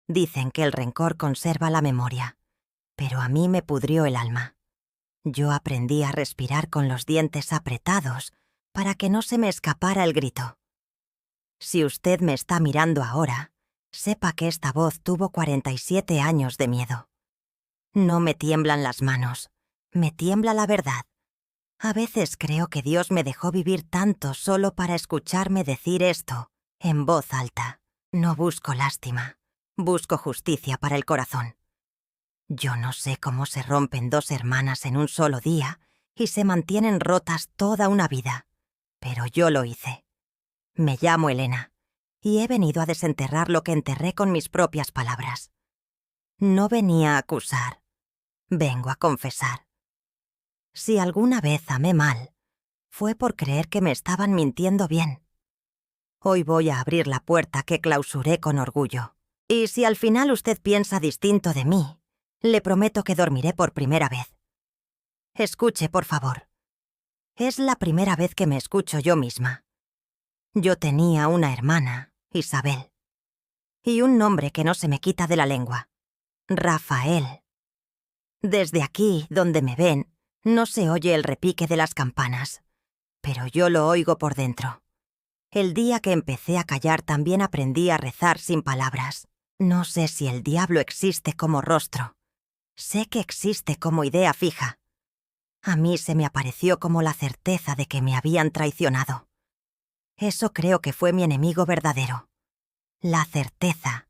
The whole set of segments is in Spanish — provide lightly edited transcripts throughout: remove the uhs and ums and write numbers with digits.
Dicen que el rencor conserva la memoria, pero a mí me pudrió el alma. Yo aprendí a respirar con los dientes apretados para que no se me escapara el grito. Si usted me está mirando ahora, sepa que esta voz tuvo 47 años de miedo. No me tiemblan las manos, me tiembla la verdad. A veces creo que Dios me dejó vivir tanto solo para escucharme decir esto, en voz alta. No busco lástima, busco justicia para el corazón. Yo no sé cómo se rompen dos hermanas en un solo día y se mantienen rotas toda una vida, pero yo lo hice. Me llamo Elena y he venido a desenterrar lo que enterré con mis propias palabras. No venía a acusar, vengo a confesar. Si alguna vez amé mal, fue por creer que me estaban mintiendo bien. Hoy voy a abrir la puerta que clausuré con orgullo. Y si al final usted piensa distinto de mí, le prometo que dormiré por primera vez. Escuche, por favor. Es la primera vez que me escucho yo misma. Yo tenía una hermana, Isabel, y un nombre que no se me quita de la lengua, Rafael. Desde aquí, donde me ven, no se oye el repique de las campanas, pero yo lo oigo por dentro. El día que empecé a callar también aprendí a rezar sin palabras. No sé si el diablo existe como rostro. Sé que existe como idea fija. A mí se me apareció como la certeza de que me habían traicionado. Eso creo que fue mi enemigo verdadero. La certeza.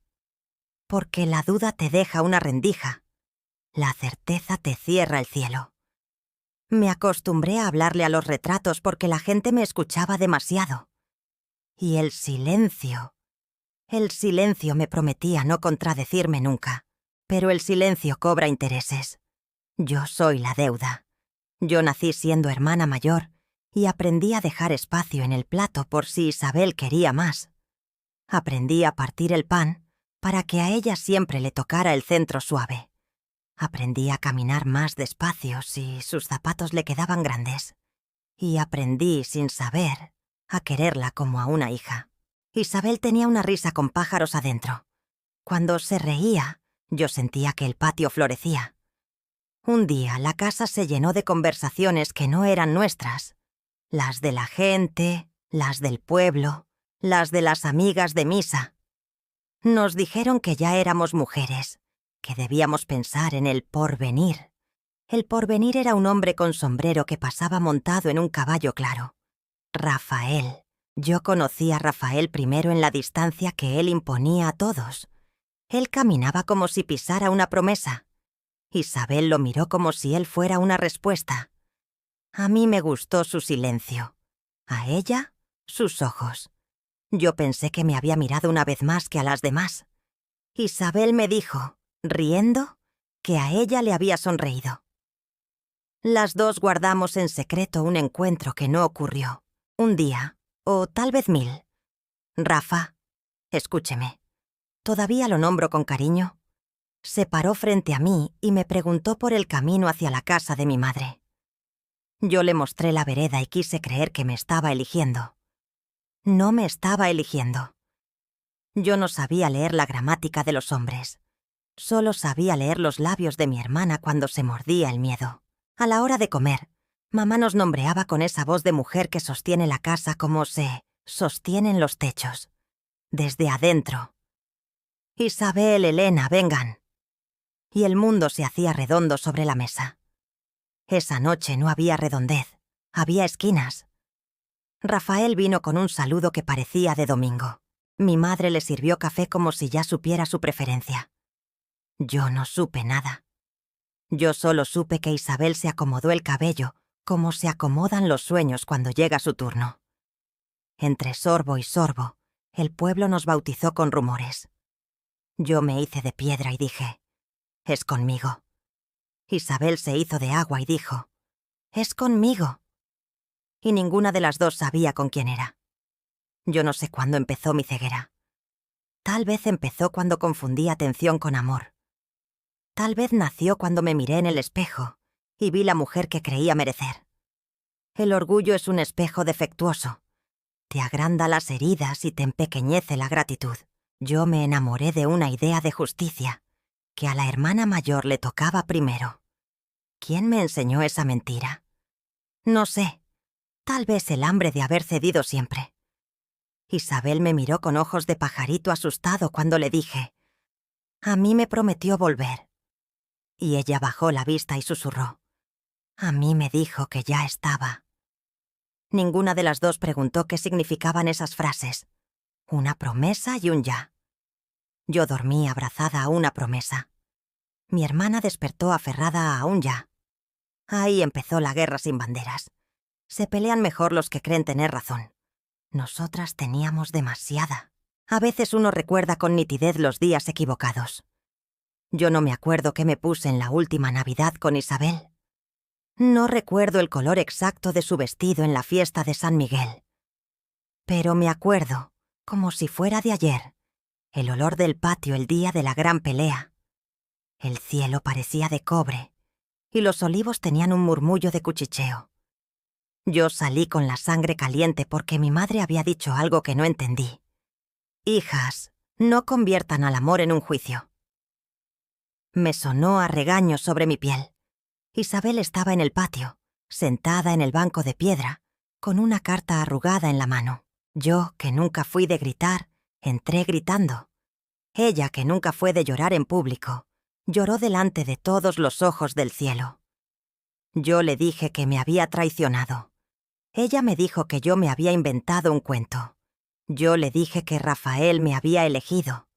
Porque la duda te deja una rendija. La certeza te cierra el cielo. Me acostumbré a hablarle a los retratos porque la gente me escuchaba demasiado. Y el silencio me prometía no contradecirme nunca. Pero el silencio cobra intereses. Yo soy la deuda. Yo nací siendo hermana mayor y aprendí a dejar espacio en el plato por si Isabel quería más. Aprendí a partir el pan para que a ella siempre le tocara el centro suave. Aprendí a caminar más despacio si sus zapatos le quedaban grandes. Y aprendí, sin saber, a quererla como a una hija. Isabel tenía una risa con pájaros adentro. Cuando se reía, yo sentía que el patio florecía. Un día la casa se llenó de conversaciones que no eran nuestras. Las de la gente, las del pueblo, las de las amigas de misa. Nos dijeron que ya éramos mujeres, que debíamos pensar en el porvenir. El porvenir era un hombre con sombrero que pasaba montado en un caballo claro. Rafael. Yo conocí a Rafael primero en la distancia que él imponía a todos. Él caminaba como si pisara una promesa. Isabel lo miró como si él fuera una respuesta. A mí me gustó su silencio. A ella, sus ojos. Yo pensé que me había mirado una vez más que a las demás. Isabel me dijo, riendo, que a ella le había sonreído. Las dos guardamos en secreto un encuentro que no ocurrió. Un día, o tal vez 1000. Rafa, escúcheme. Todavía lo nombro con cariño. Se paró frente a mí y me preguntó por el camino hacia la casa de mi madre. Yo le mostré la vereda y quise creer que me estaba eligiendo. No me estaba eligiendo. Yo no sabía leer la gramática de los hombres. Solo sabía leer los labios de mi hermana cuando se mordía el miedo. A la hora de comer, mamá nos nombreaba con esa voz de mujer que sostiene la casa como se sostienen los techos. Desde adentro. Isabel, Elena, vengan. Y el mundo se hacía redondo sobre la mesa. Esa noche no había redondez, había esquinas. Rafael vino con un saludo que parecía de domingo. Mi madre le sirvió café como si ya supiera su preferencia. Yo no supe nada. Yo solo supe que Isabel se acomodó el cabello como se acomodan los sueños cuando llega su turno. Entre sorbo y sorbo, el pueblo nos bautizó con rumores. Yo me hice de piedra y dije, es conmigo. Isabel se hizo de agua y dijo, es conmigo. Y ninguna de las dos sabía con quién era. Yo no sé cuándo empezó mi ceguera. Tal vez empezó cuando confundí atención con amor. Tal vez nació cuando me miré en el espejo y vi la mujer que creía merecer. El orgullo es un espejo defectuoso. Te agranda las heridas y te empequeñece la gratitud. Yo me enamoré de una idea de justicia, que a la hermana mayor le tocaba primero. ¿Quién me enseñó esa mentira? No sé, tal vez el hambre de haber cedido siempre. Isabel me miró con ojos de pajarito asustado cuando le dije: «A mí me prometió volver». Y ella bajó la vista y susurró: «A mí me dijo que ya estaba». Ninguna de las dos preguntó qué significaban esas frases. Una promesa y un ya. Yo dormí abrazada a una promesa. Mi hermana despertó aferrada a un ya. Ahí empezó la guerra sin banderas. Se pelean mejor los que creen tener razón. Nosotras teníamos demasiada. A veces uno recuerda con nitidez los días equivocados. Yo no me acuerdo qué me puse en la última Navidad con Isabel. No recuerdo el color exacto de su vestido en la fiesta de San Miguel. Pero me acuerdo, como si fuera de ayer, el olor del patio el día de la gran pelea. El cielo parecía de cobre y los olivos tenían un murmullo de cuchicheo. Yo salí con la sangre caliente porque mi madre había dicho algo que no entendí. «Hijas, no conviertan al amor en un juicio». Me sonó a regaño sobre mi piel. Isabel estaba en el patio, sentada en el banco de piedra, con una carta arrugada en la mano. Yo, que nunca fui de gritar, entré gritando. Ella, que nunca fue de llorar en público, lloró delante de todos los ojos del cielo. Yo le dije que me había traicionado. Ella me dijo que yo me había inventado un cuento. Yo le dije que Rafael me había elegido.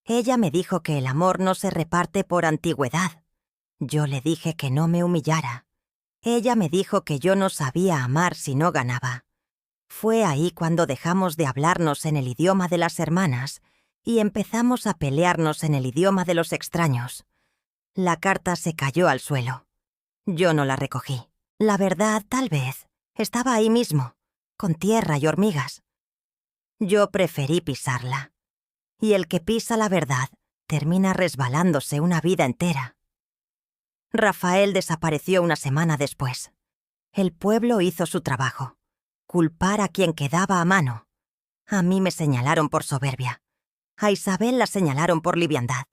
Ella me dijo que el amor no se reparte por antigüedad. Yo le dije que no me humillara. Ella me dijo que yo no sabía amar si no ganaba. Fue ahí cuando dejamos de hablarnos en el idioma de las hermanas y empezamos a pelearnos en el idioma de los extraños. La carta se cayó al suelo. Yo no la recogí. La verdad, tal vez, estaba ahí mismo, con tierra y hormigas. Yo preferí pisarla. Y el que pisa la verdad termina resbalándose una vida entera. Rafael desapareció una semana después. El pueblo hizo su trabajo. Culpar a quien quedaba a mano. A mí me señalaron por soberbia. A Isabel la señalaron por liviandad.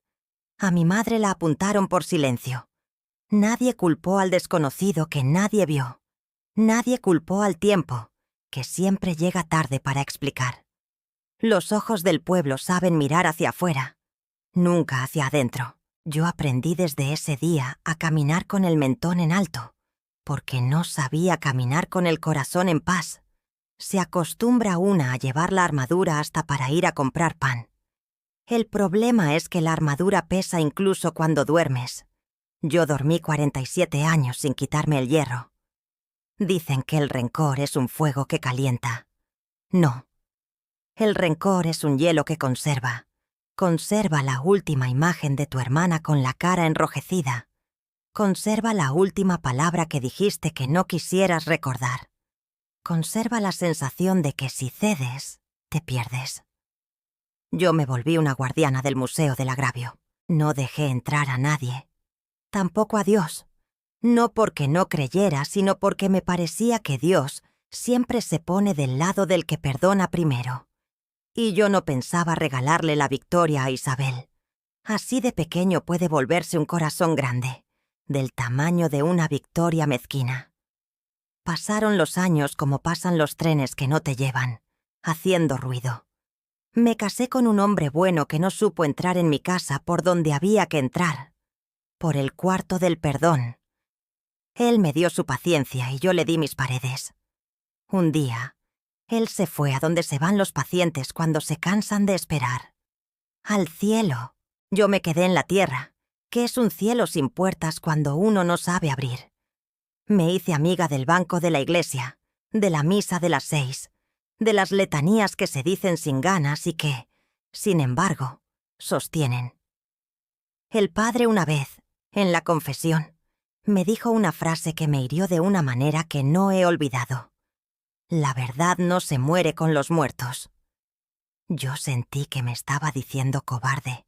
A mi madre la apuntaron por silencio. Nadie culpó al desconocido que nadie vio. Nadie culpó al tiempo, que siempre llega tarde para explicar. Los ojos del pueblo saben mirar hacia afuera, nunca hacia adentro. Yo aprendí desde ese día a caminar con el mentón en alto, porque no sabía caminar con el corazón en paz. Se acostumbra una a llevar la armadura hasta para ir a comprar pan. El problema es que la armadura pesa incluso cuando duermes. Yo dormí 47 años sin quitarme el hierro. Dicen que el rencor es un fuego que calienta. No. El rencor es un hielo que conserva. Conserva la última imagen de tu hermana con la cara enrojecida. Conserva la última palabra que dijiste que no quisieras recordar. Conserva la sensación de que si cedes, te pierdes. Yo me volví una guardiana del Museo del Agravio. No dejé entrar a nadie. Tampoco a Dios. No porque no creyera, sino porque me parecía que Dios siempre se pone del lado del que perdona primero. Y yo no pensaba regalarle la victoria a Isabel. Así de pequeño puede volverse un corazón grande, del tamaño de una victoria mezquina. Pasaron los años como pasan los trenes que no te llevan, haciendo ruido. Me casé con un hombre bueno que no supo entrar en mi casa por donde había que entrar, por el cuarto del perdón. Él me dio su paciencia y yo le di mis paredes. Un día, él se fue a donde se van los pacientes cuando se cansan de esperar. Al cielo. Yo me quedé en la tierra, que es un cielo sin puertas cuando uno no sabe abrir. Me hice amiga del banco de la iglesia, de la misa de las 6, de las letanías que se dicen sin ganas y que, sin embargo, sostienen. El padre una vez, en la confesión, me dijo una frase que me hirió de una manera que no he olvidado. La verdad no se muere con los muertos. Yo sentí que me estaba diciendo cobarde.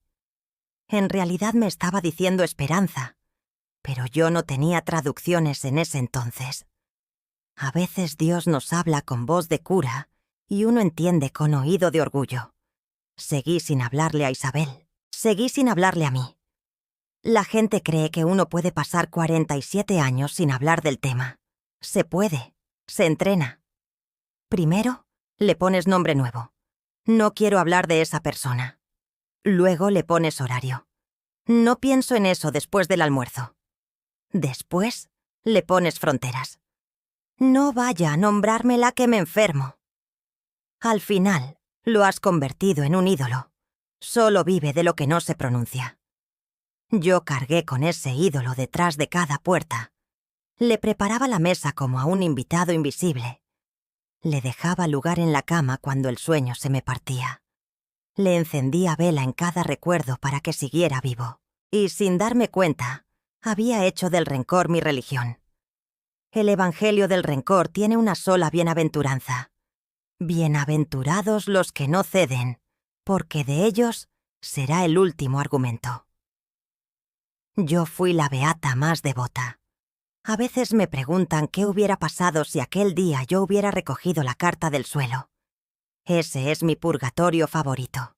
En realidad me estaba diciendo esperanza, pero yo no tenía traducciones en ese entonces. A veces Dios nos habla con voz de cura y uno entiende con oído de orgullo. Seguí sin hablarle a Isabel. Seguí sin hablarle a mí. La gente cree que uno puede pasar 47 años sin hablar del tema. Se puede. Se entrena. Primero, le pones nombre nuevo. No quiero hablar de esa persona. Luego le pones horario. No pienso en eso después del almuerzo. Después, le pones fronteras. No vaya a nombrármela que me enfermo. Al final, lo has convertido en un ídolo. Solo vive de lo que no se pronuncia. Yo cargué con ese ídolo detrás de cada puerta. Le preparaba la mesa como a un invitado invisible. Le dejaba lugar en la cama cuando el sueño se me partía. Le encendía vela en cada recuerdo para que siguiera vivo. Y sin darme cuenta, había hecho del rencor mi religión. El evangelio del rencor tiene una sola bienaventuranza. Bienaventurados los que no ceden, porque de ellos será el último argumento. Yo fui la beata más devota. A veces me preguntan qué hubiera pasado si aquel día yo hubiera recogido la carta del suelo. Ese es mi purgatorio favorito.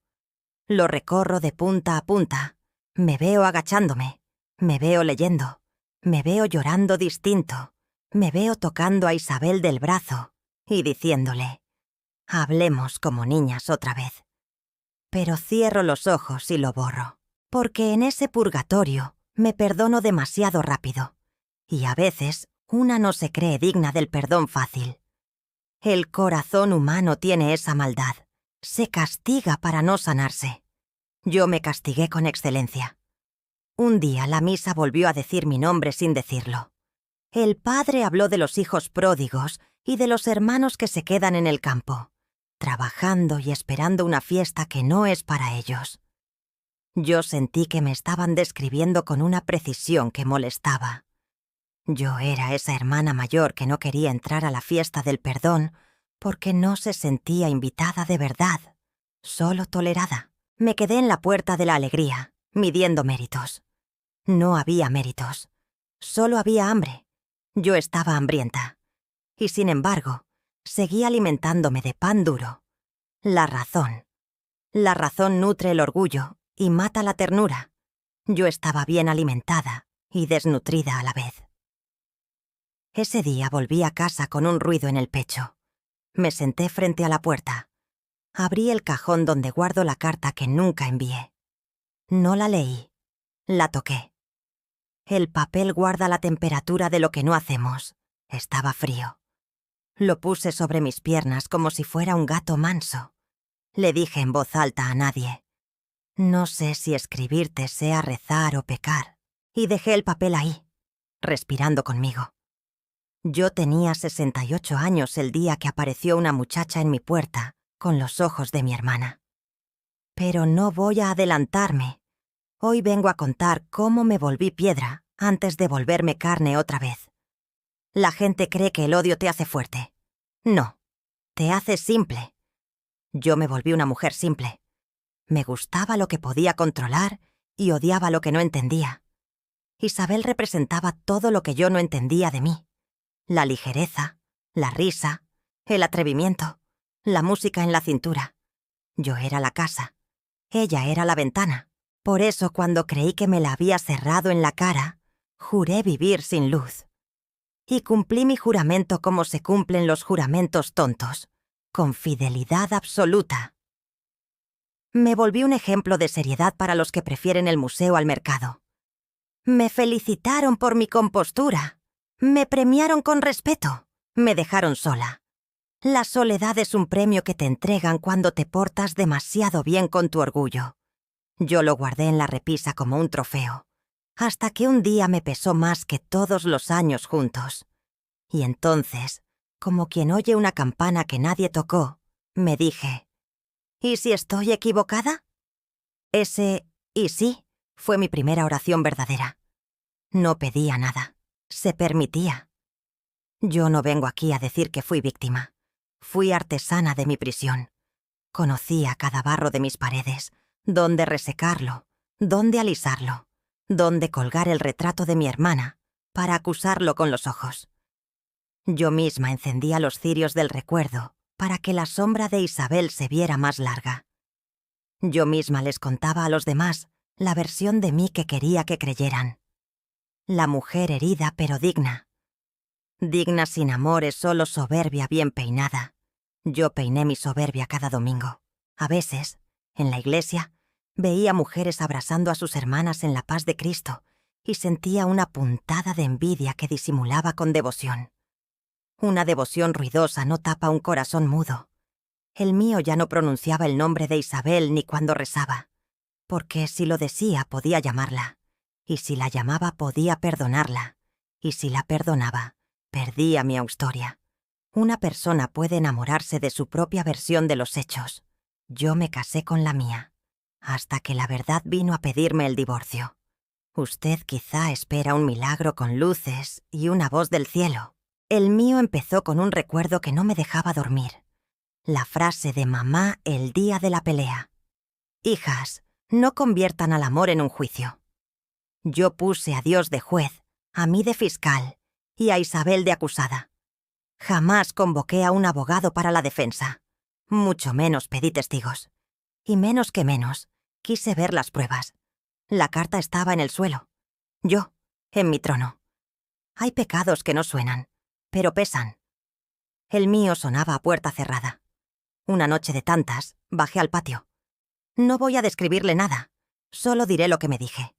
Lo recorro de punta a punta. Me veo agachándome. Me veo leyendo. Me veo llorando distinto. Me veo tocando a Isabel del brazo y diciéndole: hablemos como niñas otra vez. Pero cierro los ojos y lo borro, porque en ese purgatorio me perdono demasiado rápido. Y a veces una no se cree digna del perdón fácil. El corazón humano tiene esa maldad. Se castiga para no sanarse. Yo me castigué con excelencia. Un día la misa volvió a decir mi nombre sin decirlo. El padre habló de los hijos pródigos y de los hermanos que se quedan en el campo, trabajando y esperando una fiesta que no es para ellos. Yo sentí que me estaban describiendo con una precisión que molestaba. Yo era esa hermana mayor que no quería entrar a la fiesta del perdón porque no se sentía invitada de verdad, solo tolerada. Me quedé en la puerta de la alegría, midiendo méritos. No había méritos, solo había hambre. Yo estaba hambrienta. Y sin embargo, seguí alimentándome de pan duro. La razón. La razón nutre el orgullo y mata la ternura. Yo estaba bien alimentada y desnutrida a la vez. Ese día volví a casa con un ruido en el pecho. Me senté frente a la puerta. Abrí el cajón donde guardo la carta que nunca envié. No la leí. La toqué. El papel guarda la temperatura de lo que no hacemos. Estaba frío. Lo puse sobre mis piernas como si fuera un gato manso. Le dije en voz alta a nadie: no sé si escribirte sea rezar o pecar. Y dejé el papel ahí, respirando conmigo. Yo tenía 68 años el día que apareció una muchacha en mi puerta, con los ojos de mi hermana. Pero no voy a adelantarme. Hoy vengo a contar cómo me volví piedra antes de volverme carne otra vez. La gente cree que el odio te hace fuerte. No, te hace simple. Yo me volví una mujer simple. Me gustaba lo que podía controlar y odiaba lo que no entendía. Isabel representaba todo lo que yo no entendía de mí. La ligereza, la risa, el atrevimiento, la música en la cintura. Yo era la casa. Ella era la ventana. Por eso, cuando creí que me la había cerrado en la cara, juré vivir sin luz. Y cumplí mi juramento como se cumplen los juramentos tontos, con fidelidad absoluta. Me volví un ejemplo de seriedad para los que prefieren el museo al mercado. Me felicitaron por mi compostura. Me premiaron con respeto. Me dejaron sola. La soledad es un premio que te entregan cuando te portas demasiado bien con tu orgullo. Yo lo guardé en la repisa como un trofeo, hasta que un día me pesó más que todos los años juntos. Y entonces, como quien oye una campana que nadie tocó, me dije: ¿y si estoy equivocada? Ese «y sí» fue mi primera oración verdadera. No pedía nada, se permitía. Yo no vengo aquí a decir que fui víctima. Fui artesana de mi prisión. Conocía cada barro de mis paredes, dónde resecarlo, dónde alisarlo, dónde colgar el retrato de mi hermana para acusarlo con los ojos. Yo misma encendía los cirios del recuerdo para que la sombra de Isabel se viera más larga. Yo misma les contaba a los demás la versión de mí que quería que creyeran. La mujer herida pero digna. Digna sin amor es solo soberbia bien peinada. Yo peiné mi soberbia cada domingo. A veces, en la iglesia, veía mujeres abrazando a sus hermanas en la paz de Cristo y sentía una puntada de envidia que disimulaba con devoción. Una devoción ruidosa no tapa un corazón mudo. El mío ya no pronunciaba el nombre de Isabel ni cuando rezaba, porque si lo decía podía llamarla, y si la llamaba podía perdonarla, y si la perdonaba, perdía mi Austoria. Una persona puede enamorarse de su propia versión de los hechos. Yo me casé con la mía, hasta que la verdad vino a pedirme el divorcio. Usted quizá espera un milagro con luces y una voz del cielo. El mío empezó con un recuerdo que no me dejaba dormir. La frase de mamá el día de la pelea. Hijas, no conviertan al amor en un juicio. Yo puse a Dios de juez, a mí de fiscal y a Isabel de acusada. Jamás convoqué a un abogado para la defensa. Mucho menos pedí testigos. Y menos que menos, quise ver las pruebas. La carta estaba en el suelo. Yo, en mi trono. Hay pecados que no suenan, pero pesan. El mío sonaba a puerta cerrada. Una noche de tantas, bajé al patio. No voy a describirle nada, solo diré lo que me dije.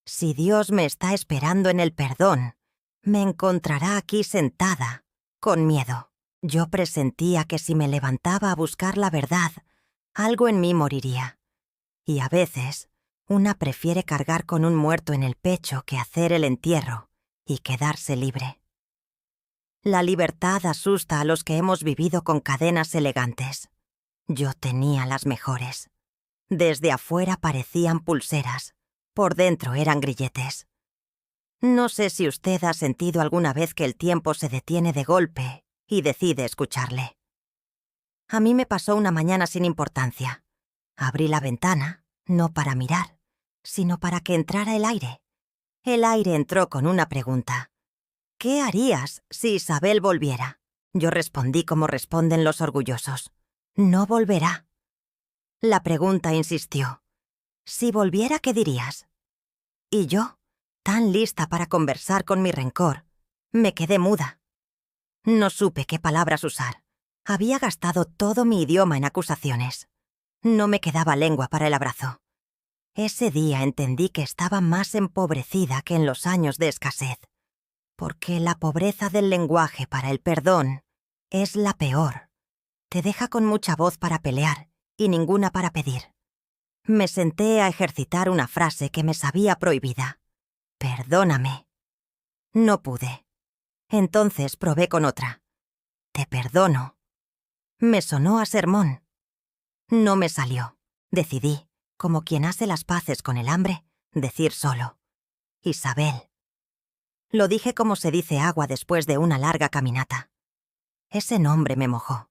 Si Dios me está esperando en el perdón, me encontrará aquí sentada, con miedo. Yo presentía que si me levantaba a buscar la verdad, algo en mí moriría. Y a veces, una prefiere cargar con un muerto en el pecho que hacer el entierro y quedarse libre. La libertad asusta a los que hemos vivido con cadenas elegantes. Yo tenía las mejores. Desde afuera parecían pulseras, por dentro eran grilletes. No sé si usted ha sentido alguna vez que el tiempo se detiene de golpe y decide escucharle. A mí me pasó una mañana sin importancia. Abrí la ventana, no para mirar, sino para que entrara el aire. El aire entró con una pregunta. ¿Qué harías si Isabel volviera? Yo respondí como responden los orgullosos. No volverá. La pregunta insistió. Si volviera, ¿qué dirías? Y yo, tan lista para conversar con mi rencor, me quedé muda. No supe qué palabras usar. Había gastado todo mi idioma en acusaciones. No me quedaba lengua para el abrazo. Ese día entendí que estaba más empobrecida que en los años de escasez, porque la pobreza del lenguaje para el perdón es la peor. Te deja con mucha voz para pelear y ninguna para pedir. Me senté a ejercitar una frase que me sabía prohibida. Perdóname. No pude. Entonces probé con otra. Te perdono. Me sonó a sermón. No me salió. Decidí, como quien hace las paces con el hambre, decir solo. Isabel. Lo dije como se dice agua después de una larga caminata. Ese nombre me mojó,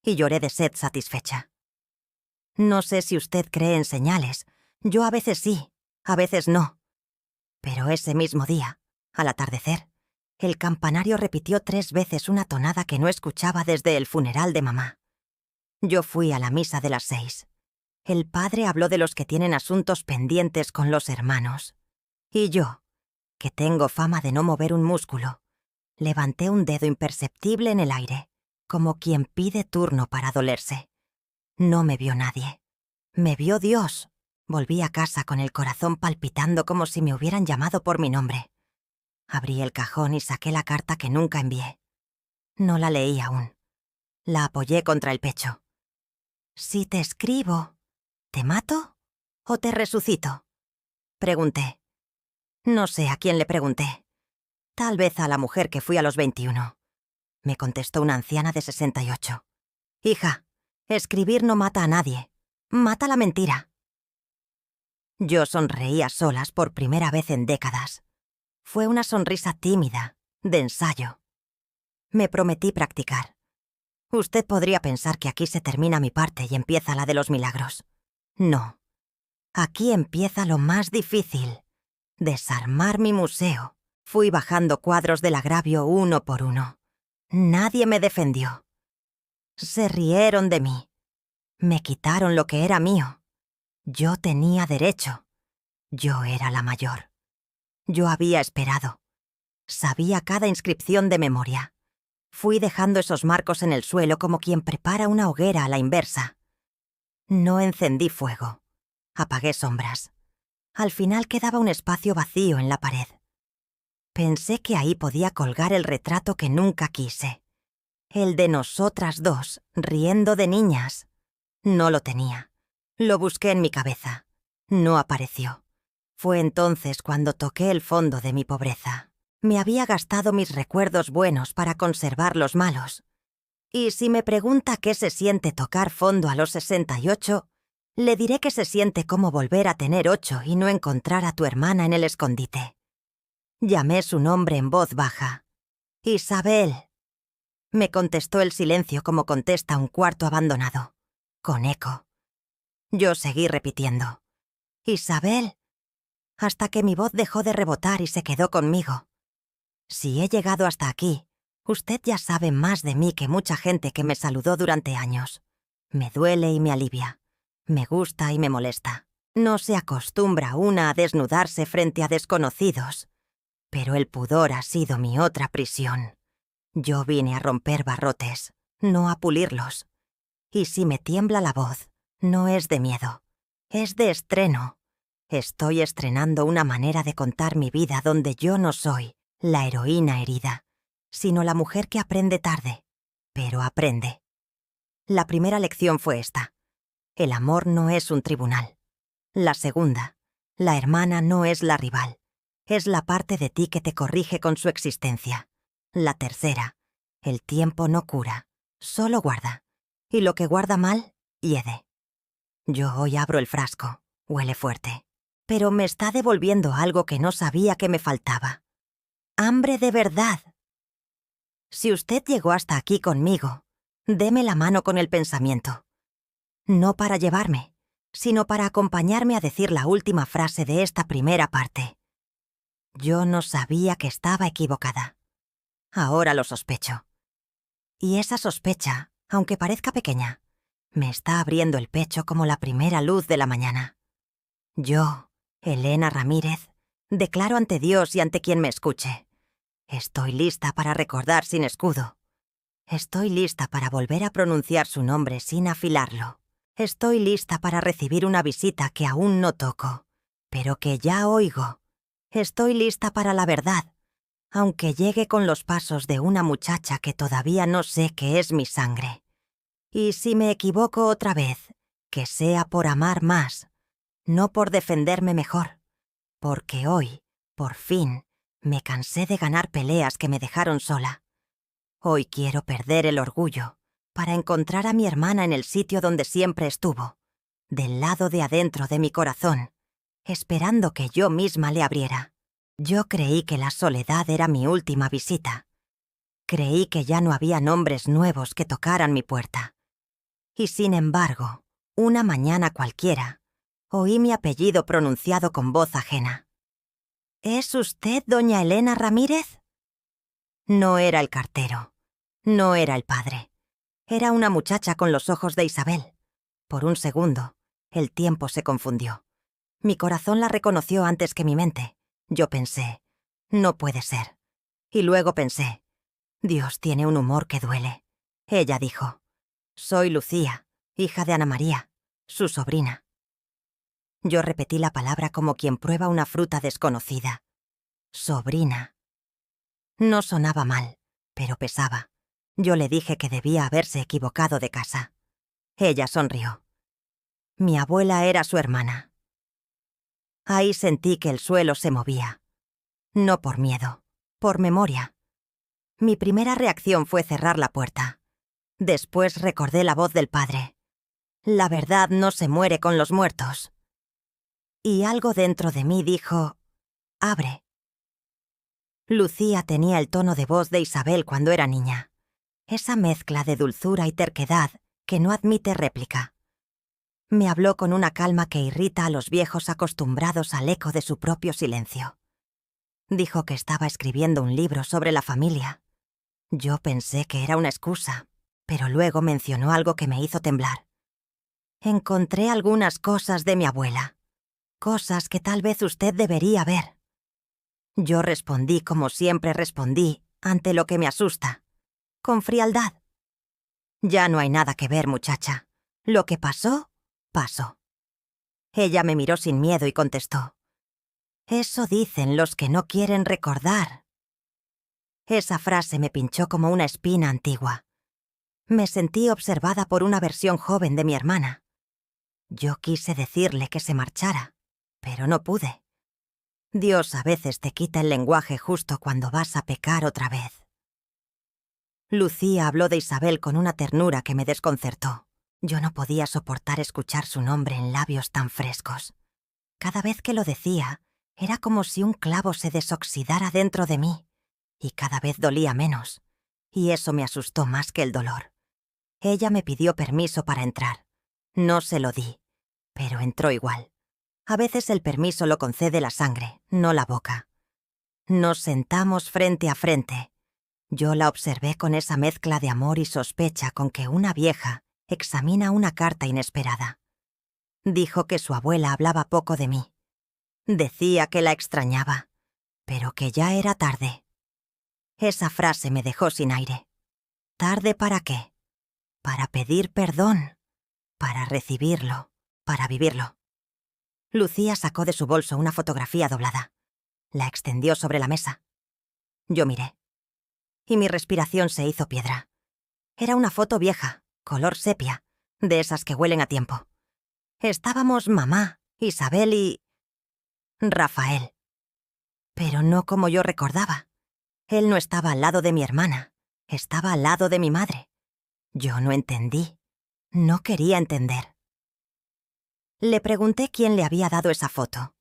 y lloré de sed satisfecha. No sé si usted cree en señales. Yo a veces sí, a veces no. Pero ese mismo día, al atardecer, el campanario repitió 3 veces una tonada que no escuchaba desde el funeral de mamá. Yo fui a la misa de las 6. El padre habló de los que tienen asuntos pendientes con los hermanos. Y yo, que tengo fama de no mover un músculo, levanté un dedo imperceptible en el aire, como quien pide turno para dolerse. No me vio nadie. Me vio Dios. Volví a casa con el corazón palpitando como si me hubieran llamado por mi nombre. Abrí el cajón y saqué la carta que nunca envié. No la leí aún. La apoyé contra el pecho. Si te escribo, ¿te mato o te resucito? Pregunté. No sé a quién le pregunté. Tal vez a la mujer que fui a los 21. Me contestó una anciana de 68. Hija, escribir no mata a nadie. Mata la mentira. Yo sonreí a solas por primera vez en décadas. Fue una sonrisa tímida, de ensayo. Me prometí practicar. Usted podría pensar que aquí se termina mi parte y empieza la de los milagros. No. Aquí empieza lo más difícil. Desarmar mi museo. Fui bajando cuadros del agravio uno por uno. Nadie me defendió. Se rieron de mí. Me quitaron lo que era mío. Yo tenía derecho. Yo era la mayor. Yo había esperado. Sabía cada inscripción de memoria. Fui dejando esos marcos en el suelo como quien prepara una hoguera a la inversa. No encendí fuego. Apagué sombras. Al final quedaba un espacio vacío en la pared. Pensé que ahí podía colgar el retrato que nunca quise. El de nosotras dos, riendo de niñas. No lo tenía. Lo busqué en mi cabeza. No apareció. Fue entonces cuando toqué el fondo de mi pobreza. Me había gastado mis recuerdos buenos para conservar los malos. Y si me pregunta qué se siente tocar fondo a los 68, le diré que se siente como volver a tener 8 y no encontrar a tu hermana en el escondite. Llamé su nombre en voz baja. «Isabel». Me contestó el silencio como contesta un cuarto abandonado, con eco. Yo seguí repitiendo. «Isabel», hasta que mi voz dejó de rebotar y se quedó conmigo. Si he llegado hasta aquí, usted ya sabe más de mí que mucha gente que me saludó durante años. Me duele y me alivia. Me gusta y me molesta. No se acostumbra una a desnudarse frente a desconocidos. Pero el pudor ha sido mi otra prisión. Yo vine a romper barrotes, no a pulirlos. Y si me tiembla la voz, no es de miedo, es de estreno. Estoy estrenando una manera de contar mi vida donde yo no soy la heroína herida, sino la mujer que aprende tarde, pero aprende. La primera lección fue esta. El amor no es un tribunal. La segunda, la hermana no es la rival. Es la parte de ti que te corrige con su existencia. La tercera, el tiempo no cura, solo guarda. Y lo que guarda mal, hiede. Yo hoy abro el frasco, huele fuerte, pero me está devolviendo algo que no sabía que me faltaba. Hambre de verdad. Si usted llegó hasta aquí conmigo, deme la mano con el pensamiento. No para llevarme, sino para acompañarme a decir la última frase de esta primera parte. Yo no sabía que estaba equivocada. Ahora lo sospecho. Y esa sospecha, aunque parezca pequeña, me está abriendo el pecho como la primera luz de la mañana. Yo, Elena Ramírez, declaro ante Dios y ante quien me escuche. Estoy lista para recordar sin escudo. Estoy lista para volver a pronunciar su nombre sin afilarlo. Estoy lista para recibir una visita que aún no toco, pero que ya oigo. Estoy lista para la verdad, aunque llegue con los pasos de una muchacha que todavía no sé que es mi sangre. Y si me equivoco otra vez, que sea por amar más, no por defenderme mejor, porque hoy, por fin, me cansé de ganar peleas que me dejaron sola. Hoy quiero perder el orgullo para encontrar a mi hermana en el sitio donde siempre estuvo, del lado de adentro de mi corazón, esperando que yo misma le abriera. Yo creí que la soledad era mi última visita. Creí que ya no había nombres nuevos que tocaran mi puerta. Y sin embargo, una mañana cualquiera, oí mi apellido pronunciado con voz ajena. ¿Es usted doña Elena Ramírez? No era el cartero. No era el padre. Era una muchacha con los ojos de Isabel. Por un segundo, el tiempo se confundió. Mi corazón la reconoció antes que mi mente. Yo pensé, no puede ser. Y luego pensé, Dios tiene un humor que duele. Ella dijo, soy Lucía, hija de Ana María, su sobrina. Yo repetí la palabra como quien prueba una fruta desconocida. Sobrina. No sonaba mal, pero pesaba. Yo le dije que debía haberse equivocado de casa. Ella sonrió. Mi abuela era su hermana. Ahí sentí que el suelo se movía. No por miedo, por memoria. Mi primera reacción fue cerrar la puerta. Después recordé la voz del padre. La verdad no se muere con los muertos. Y algo dentro de mí dijo, abre. Lucía tenía el tono de voz de Isabel cuando era niña. Esa mezcla de dulzura y terquedad que no admite réplica. Me habló con una calma que irrita a los viejos acostumbrados al eco de su propio silencio. Dijo que estaba escribiendo un libro sobre la familia. Yo pensé que era una excusa, pero luego mencionó algo que me hizo temblar. Encontré algunas cosas de mi abuela. Cosas que tal vez usted debería ver. Yo respondí como siempre respondí ante lo que me asusta, con frialdad. Ya no hay nada que ver, muchacha. Lo que pasó, pasó. Ella me miró sin miedo y contestó: «Eso dicen los que no quieren recordar». Esa frase me pinchó como una espina antigua. Me sentí observada por una versión joven de mi hermana. Yo quise decirle que se marchara, pero no pude. Dios a veces te quita el lenguaje justo cuando vas a pecar otra vez. Lucía habló de Isabel con una ternura que me desconcertó. Yo no podía soportar escuchar su nombre en labios tan frescos. Cada vez que lo decía, era como si un clavo se desoxidara dentro de mí, y cada vez dolía menos, y eso me asustó más que el dolor. Ella me pidió permiso para entrar. No se lo di, pero entró igual. A veces el permiso lo concede la sangre, no la boca. Nos sentamos frente a frente. Yo la observé con esa mezcla de amor y sospecha con que una vieja examina una carta inesperada. Dijo que su abuela hablaba poco de mí. Decía que la extrañaba, pero que ya era tarde. Esa frase me dejó sin aire. ¿Tarde para qué? Para pedir perdón, para recibirlo, para vivirlo. Lucía sacó de su bolso una fotografía doblada. La extendió sobre la mesa. Yo miré. Y mi respiración se hizo piedra. Era una foto vieja, color sepia, de esas que huelen a tiempo. Estábamos mamá, Isabel y Rafael. Pero no como yo recordaba. Él no estaba al lado de mi hermana, estaba al lado de mi madre. Yo no entendí. No quería entender. Le pregunté quién le había dado esa foto.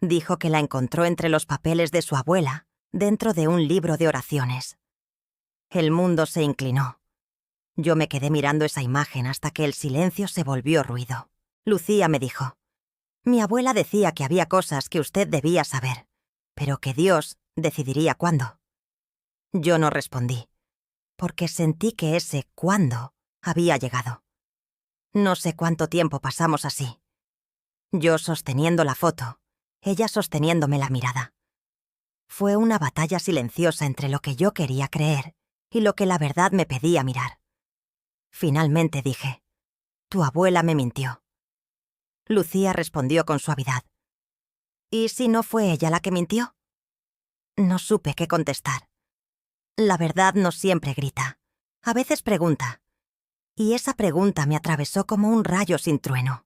Dijo que la encontró entre los papeles de su abuela, dentro de un libro de oraciones. El mundo se inclinó. Yo me quedé mirando esa imagen hasta que el silencio se volvió ruido. Lucía me dijo: «Mi abuela decía que había cosas que usted debía saber, pero que Dios decidiría cuándo». Yo no respondí, porque sentí que ese «cuándo» había llegado. No sé cuánto tiempo pasamos así. Yo sosteniendo la foto, ella sosteniéndome la mirada. Fue una batalla silenciosa entre lo que yo quería creer y lo que la verdad me pedía mirar. Finalmente dije: «Tu abuela me mintió». Lucía respondió con suavidad: «¿Y si no fue ella la que mintió?». No supe qué contestar. La verdad no siempre grita. A veces pregunta. Y esa pregunta me atravesó como un rayo sin trueno.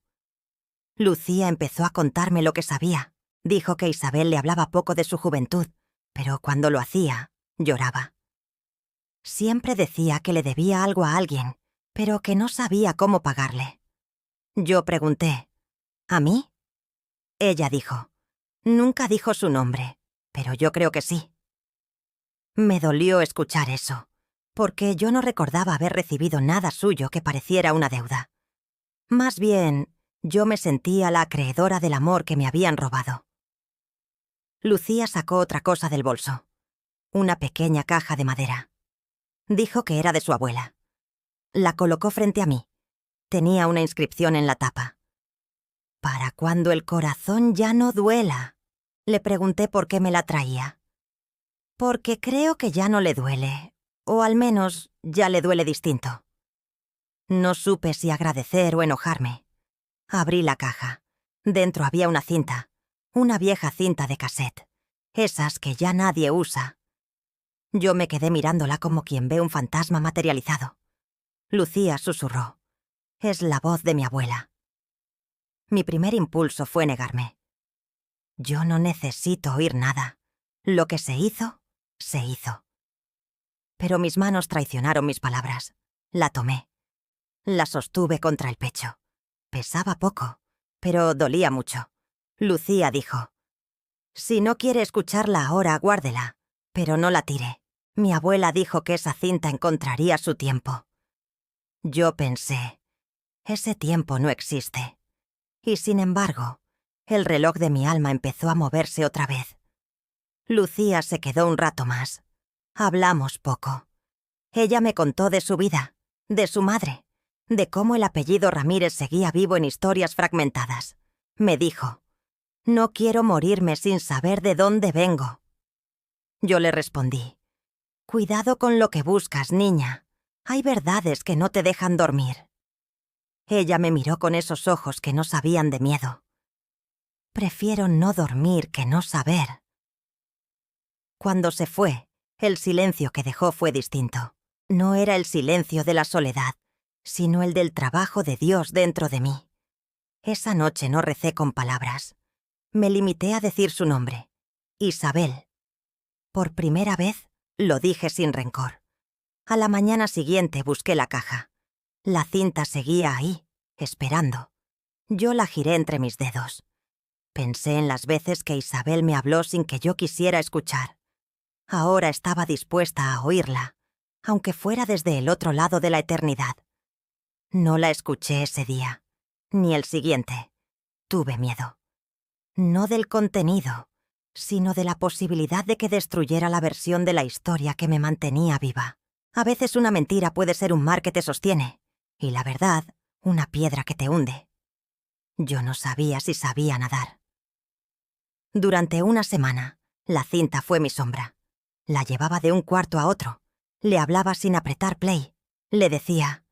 Lucía empezó a contarme lo que sabía. Dijo que Isabel le hablaba poco de su juventud, pero cuando lo hacía, lloraba. Siempre decía que le debía algo a alguien, pero que no sabía cómo pagarle. Yo pregunté: ¿a mí? Ella dijo: «Nunca dijo su nombre, pero yo creo que sí». Me dolió escuchar eso, porque yo no recordaba haber recibido nada suyo que pareciera una deuda. Más bien, yo me sentía la acreedora del amor que me habían robado. Lucía sacó otra cosa del bolso, una pequeña caja de madera. Dijo que era de su abuela. La colocó frente a mí. Tenía una inscripción en la tapa. «Para cuando el corazón ya no duela». Le pregunté por qué me la traía. «Porque creo que ya no le duele, o al menos ya le duele distinto». No supe si agradecer o enojarme. Abrí la caja. Dentro había una cinta, una vieja cinta de cassette, esas que ya nadie usa. Yo me quedé mirándola como quien ve un fantasma materializado. Lucía susurró: «Es la voz de mi abuela». Mi primer impulso fue negarme. Yo no necesito oír nada. Lo que se hizo, se hizo. Pero mis manos traicionaron mis palabras. La tomé. La sostuve contra el pecho. Pesaba poco, pero dolía mucho. Lucía dijo: «Si no quiere escucharla ahora, guárdela, pero no la tire. Mi abuela dijo que esa cinta encontraría su tiempo». Yo pensé: ese tiempo no existe. Y sin embargo, el reloj de mi alma empezó a moverse otra vez. Lucía se quedó un rato más. Hablamos poco. Ella me contó de su vida, de su madre. de cómo el apellido Ramírez seguía vivo en historias fragmentadas. Me dijo: «No quiero morirme sin saber de dónde vengo». Yo le respondí: «Cuidado con lo que buscas, niña. Hay verdades que no te dejan dormir». Ella me miró con esos ojos que no sabían de miedo. «Prefiero no dormir que no saber». Cuando se fue, el silencio que dejó fue distinto. No era el silencio de la soledad, sino el del trabajo de Dios dentro de mí. Esa noche no recé con palabras. Me limité a decir su nombre: Isabel. Por primera vez, lo dije sin rencor. A la mañana siguiente busqué la caja. La cinta seguía ahí, esperando. Yo la giré entre mis dedos. Pensé en las veces que Isabel me habló sin que yo quisiera escuchar. Ahora estaba dispuesta a oírla, aunque fuera desde el otro lado de la eternidad. No la escuché ese día, ni el siguiente. Tuve miedo. No del contenido, sino de la posibilidad de que destruyera la versión de la historia que me mantenía viva. A veces una mentira puede ser un mar que te sostiene, y la verdad, una piedra que te hunde. Yo no sabía si sabía nadar. Durante una semana, la cinta fue mi sombra. La llevaba de un cuarto a otro. Le hablaba sin apretar play. Le decía: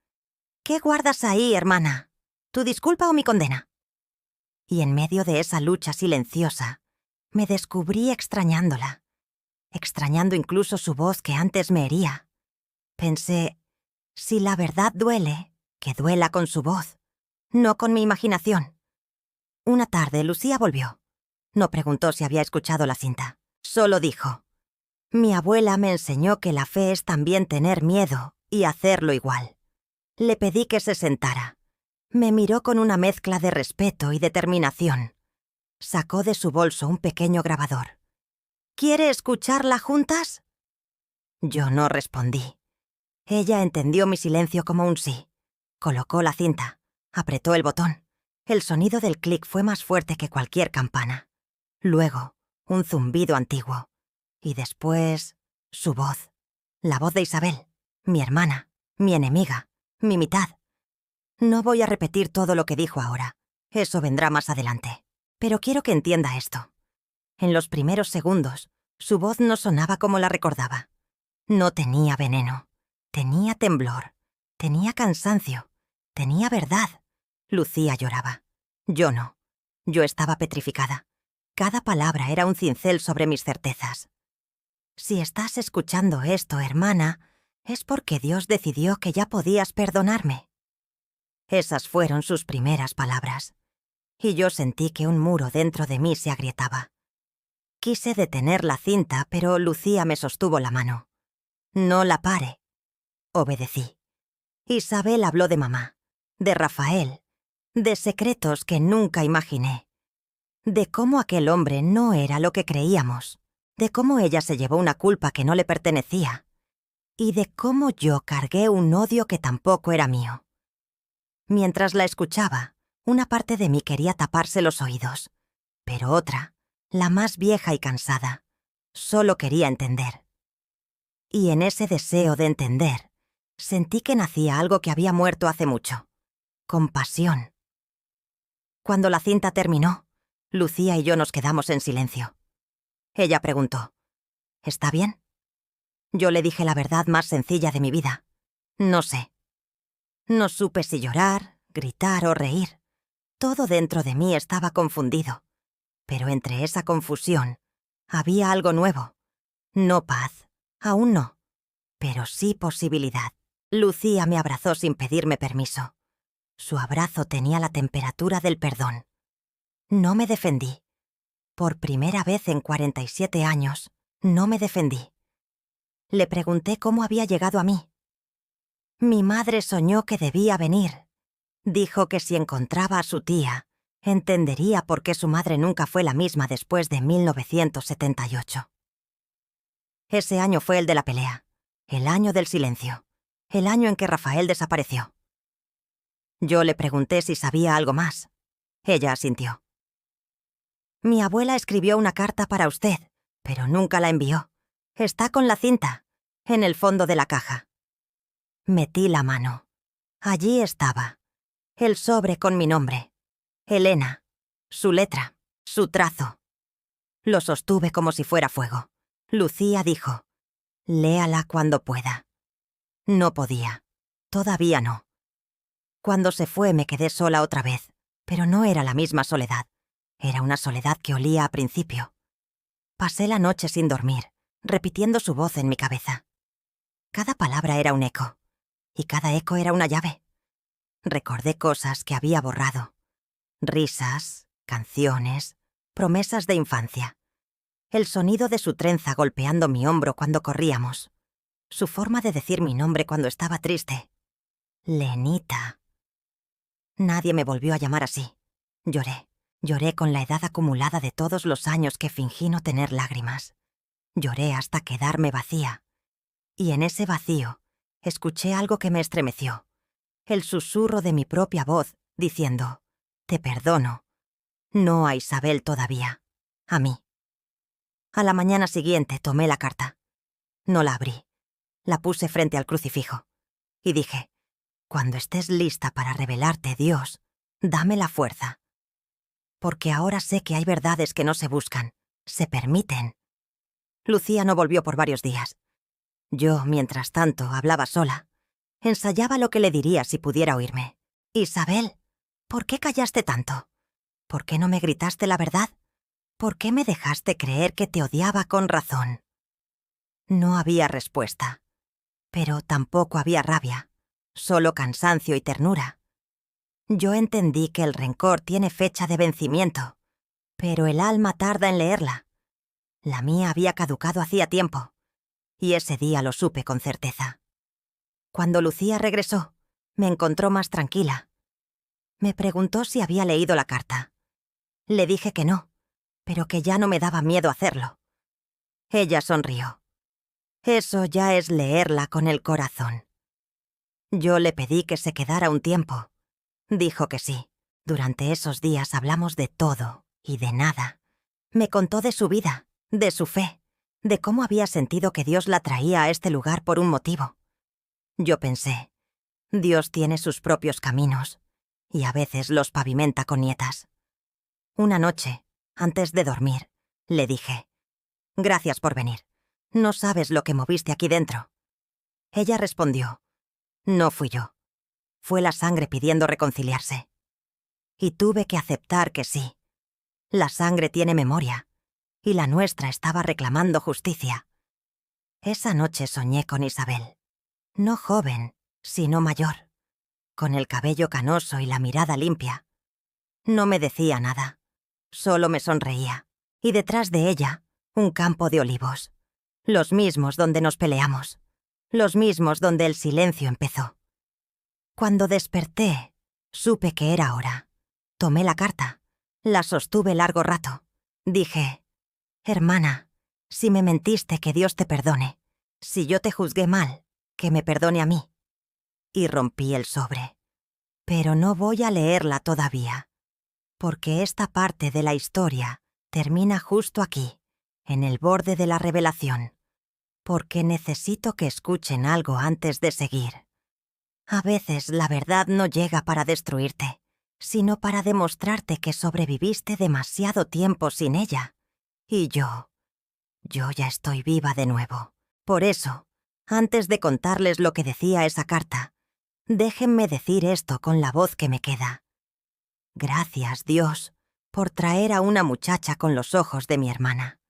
«¿Qué guardas ahí, hermana? ¿Tu disculpa o mi condena?» Y en medio de esa lucha silenciosa, me descubrí extrañándola, extrañando incluso su voz que antes me hería. Pensé: si la verdad duele, que duela con su voz, no con mi imaginación. Una tarde, Lucía volvió. No preguntó si había escuchado la cinta. Solo dijo: «Mi abuela me enseñó que la fe es también tener miedo y hacerlo igual». Le pedí que se sentara. Me miró con una mezcla de respeto y determinación. Sacó de su bolso un pequeño grabador. «¿Quiere escucharla juntas?» Yo no respondí. Ella entendió mi silencio como un sí. Colocó la cinta. Apretó el botón. El sonido del clic fue más fuerte que cualquier campana. Luego, un zumbido antiguo. Y después, su voz. La voz de Isabel, mi hermana, mi enemiga, mi mitad. No voy a repetir todo lo que dijo ahora. Eso vendrá más adelante. Pero quiero que entienda esto. En los primeros segundos, su voz no sonaba como la recordaba. No tenía veneno. Tenía temblor. Tenía cansancio. Tenía verdad. Lucía lloraba. Yo no. Yo estaba petrificada. Cada palabra era un cincel sobre mis certezas. Si estás escuchando esto, hermana, es porque Dios decidió que ya podías perdonarme. Esas fueron sus primeras palabras. Y yo sentí que un muro dentro de mí se agrietaba. Quise detener la cinta, pero Lucía me sostuvo la mano. «No la pare». Obedecí. Isabel habló de mamá, de Rafael, de secretos que nunca imaginé, de cómo aquel hombre no era lo que creíamos, de cómo ella se llevó una culpa que no le pertenecía, y de cómo yo cargué un odio que tampoco era mío. Mientras la escuchaba, una parte de mí quería taparse los oídos, pero otra, la más vieja y cansada, solo quería entender. Y en ese deseo de entender, sentí que nacía algo que había muerto hace mucho: compasión. Cuando la cinta terminó, Lucía y yo nos quedamos en silencio. Ella preguntó: «¿Está bien?» Yo le dije la verdad más sencilla de mi vida: «No sé». No supe si llorar, gritar o reír. Todo dentro de mí estaba confundido. Pero entre esa confusión había algo nuevo. No paz, aún no, pero sí posibilidad. Lucía me abrazó sin pedirme permiso. Su abrazo tenía la temperatura del perdón. No me defendí. Por primera vez en 47 años, no me defendí. Le pregunté cómo había llegado a mí. Mi madre soñó que debía venir. Dijo que si encontraba a su tía, entendería por qué su madre nunca fue la misma después de 1978. Ese año fue el de la pelea, el año del silencio, el año en que Rafael desapareció. Yo le pregunté si sabía algo más. Ella asintió. «Mi abuela escribió una carta para usted, pero nunca la envió. Está con la cinta, en el fondo de la caja». Metí la mano. Allí estaba, el sobre con mi nombre, Elena, su letra, su trazo. Lo sostuve como si fuera fuego. Lucía dijo: «Léala cuando pueda». No podía. Todavía no. Cuando se fue me quedé sola otra vez, pero no era la misma soledad. Era una soledad que olía a principio. Pasé la noche sin dormir, repitiendo su voz en mi cabeza. Cada palabra era un eco, y cada eco era una llave. Recordé cosas que había borrado. Risas, canciones, promesas de infancia. El sonido de su trenza golpeando mi hombro cuando corríamos. Su forma de decir mi nombre cuando estaba triste. Lenita. Nadie me volvió a llamar así. Lloré. Lloré con la edad acumulada de todos los años que fingí no tener lágrimas. Lloré hasta quedarme vacía. Y en ese vacío, escuché algo que me estremeció. El susurro de mi propia voz, diciendo: «Te perdono». No a Isabel todavía. A mí. A la mañana siguiente tomé la carta. No la abrí. La puse frente al crucifijo. Y dije: «Cuando estés lista para revelarte, Dios, dame la fuerza». Porque ahora sé que hay verdades que no se buscan, se permiten. Lucía no volvió por varios días. Yo, mientras tanto, hablaba sola. Ensayaba lo que le diría si pudiera oírme. «Isabel, ¿por qué callaste tanto? ¿Por qué no me gritaste la verdad? ¿Por qué me dejaste creer que te odiaba con razón?» No había respuesta. Pero tampoco había rabia, solo cansancio y ternura. Yo entendí que el rencor tiene fecha de vencimiento, pero el alma tarda en leerla. La mía había caducado hacía tiempo, y ese día lo supe con certeza. Cuando Lucía regresó, me encontró más tranquila. Me preguntó si había leído la carta. Le dije que no, pero que ya no me daba miedo hacerlo. Ella sonrió. Eso ya es leerla con el corazón. Yo le pedí que se quedara un tiempo. Dijo que sí. Durante esos días hablamos de todo y de nada. Me contó de su vida, de su fe, de cómo había sentido que Dios la traía a este lugar por un motivo. Yo pensé: Dios tiene sus propios caminos, y a veces los pavimenta con nietas. Una noche, antes de dormir, le dije: «Gracias por venir. No sabes lo que moviste aquí dentro». Ella respondió: «No fui yo. Fue la sangre pidiendo reconciliarse». Y tuve que aceptar que sí. La sangre tiene memoria, y la nuestra estaba reclamando justicia. Esa noche soñé con Isabel. No joven, sino mayor, con el cabello canoso y la mirada limpia. No me decía nada, solo me sonreía, y detrás de ella, un campo de olivos. Los mismos donde nos peleamos, los mismos donde el silencio empezó. Cuando desperté, supe que era hora. Tomé la carta, la sostuve largo rato. Dije: «Hermana, si me mentiste, que Dios te perdone. Si yo te juzgué mal, que me perdone a mí». Y rompí el sobre. Pero no voy a leerla todavía, porque esta parte de la historia termina justo aquí, en el borde de la revelación, porque necesito que escuchen algo antes de seguir. A veces la verdad no llega para destruirte, sino para demostrarte que sobreviviste demasiado tiempo sin ella. Y yo ya estoy viva de nuevo. Por eso, antes de contarles lo que decía esa carta, déjenme decir esto con la voz que me queda. Gracias, Dios, por traer a una muchacha con los ojos de mi hermana.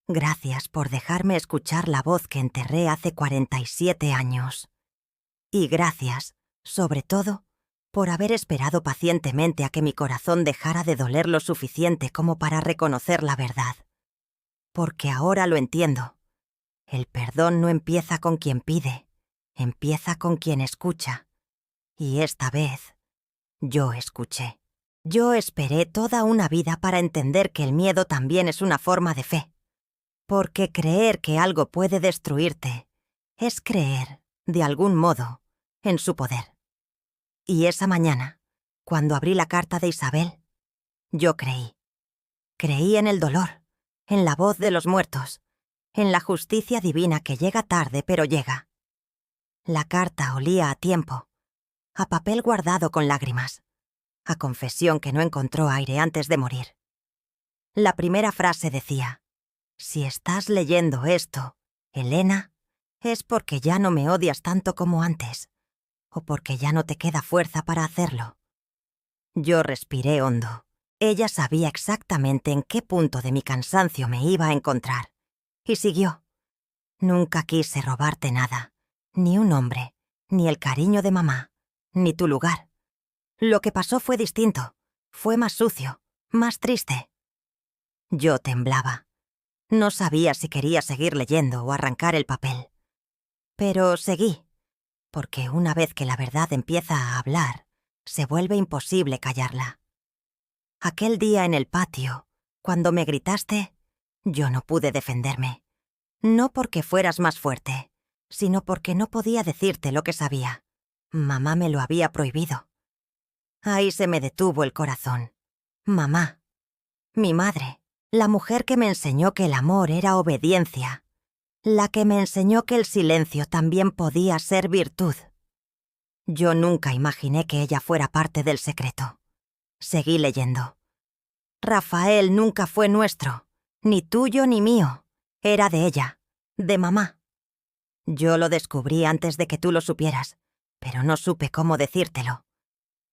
Gracias por dejarme escuchar la voz que enterré hace 47 años. Y gracias, sobre todo, por haber esperado pacientemente a que mi corazón dejara de doler lo suficiente como para reconocer la verdad. Porque ahora lo entiendo. El perdón no empieza con quien pide, empieza con quien escucha. Y esta vez, yo escuché. Yo esperé toda una vida para entender que el miedo también es una forma de fe. Porque creer que algo puede destruirte es creer, de algún modo, en su poder. Y esa mañana, cuando abrí la carta de Isabel, yo creí. Creí en el dolor, en la voz de los muertos, en la justicia divina que llega tarde pero llega. La carta olía a tiempo, a papel guardado con lágrimas, a confesión que no encontró aire antes de morir. La primera frase decía: «Si estás leyendo esto, Elena, es porque ya no me odias tanto como antes, o porque ya no te queda fuerza para hacerlo». Yo respiré hondo. Ella sabía exactamente en qué punto de mi cansancio me iba a encontrar. Y siguió: «Nunca quise robarte nada, ni un hombre, ni el cariño de mamá, ni tu lugar. Lo que pasó fue distinto, fue más sucio, más triste». Yo temblaba. No sabía si quería seguir leyendo o arrancar el papel. Pero seguí, porque una vez que la verdad empieza a hablar, se vuelve imposible callarla. Aquel día en el patio, cuando me gritaste, yo no pude defenderme. No porque fueras más fuerte, sino porque no podía decirte lo que sabía. Mamá me lo había prohibido. Ahí se me detuvo el corazón. Mamá, mi madre, la mujer que me enseñó que el amor era obediencia, la que me enseñó que el silencio también podía ser virtud. Yo nunca imaginé que ella fuera parte del secreto. Seguí leyendo. Rafael nunca fue nuestro, ni tuyo ni mío. Era de ella, de mamá. Yo lo descubrí antes de que tú lo supieras, pero no supe cómo decírtelo.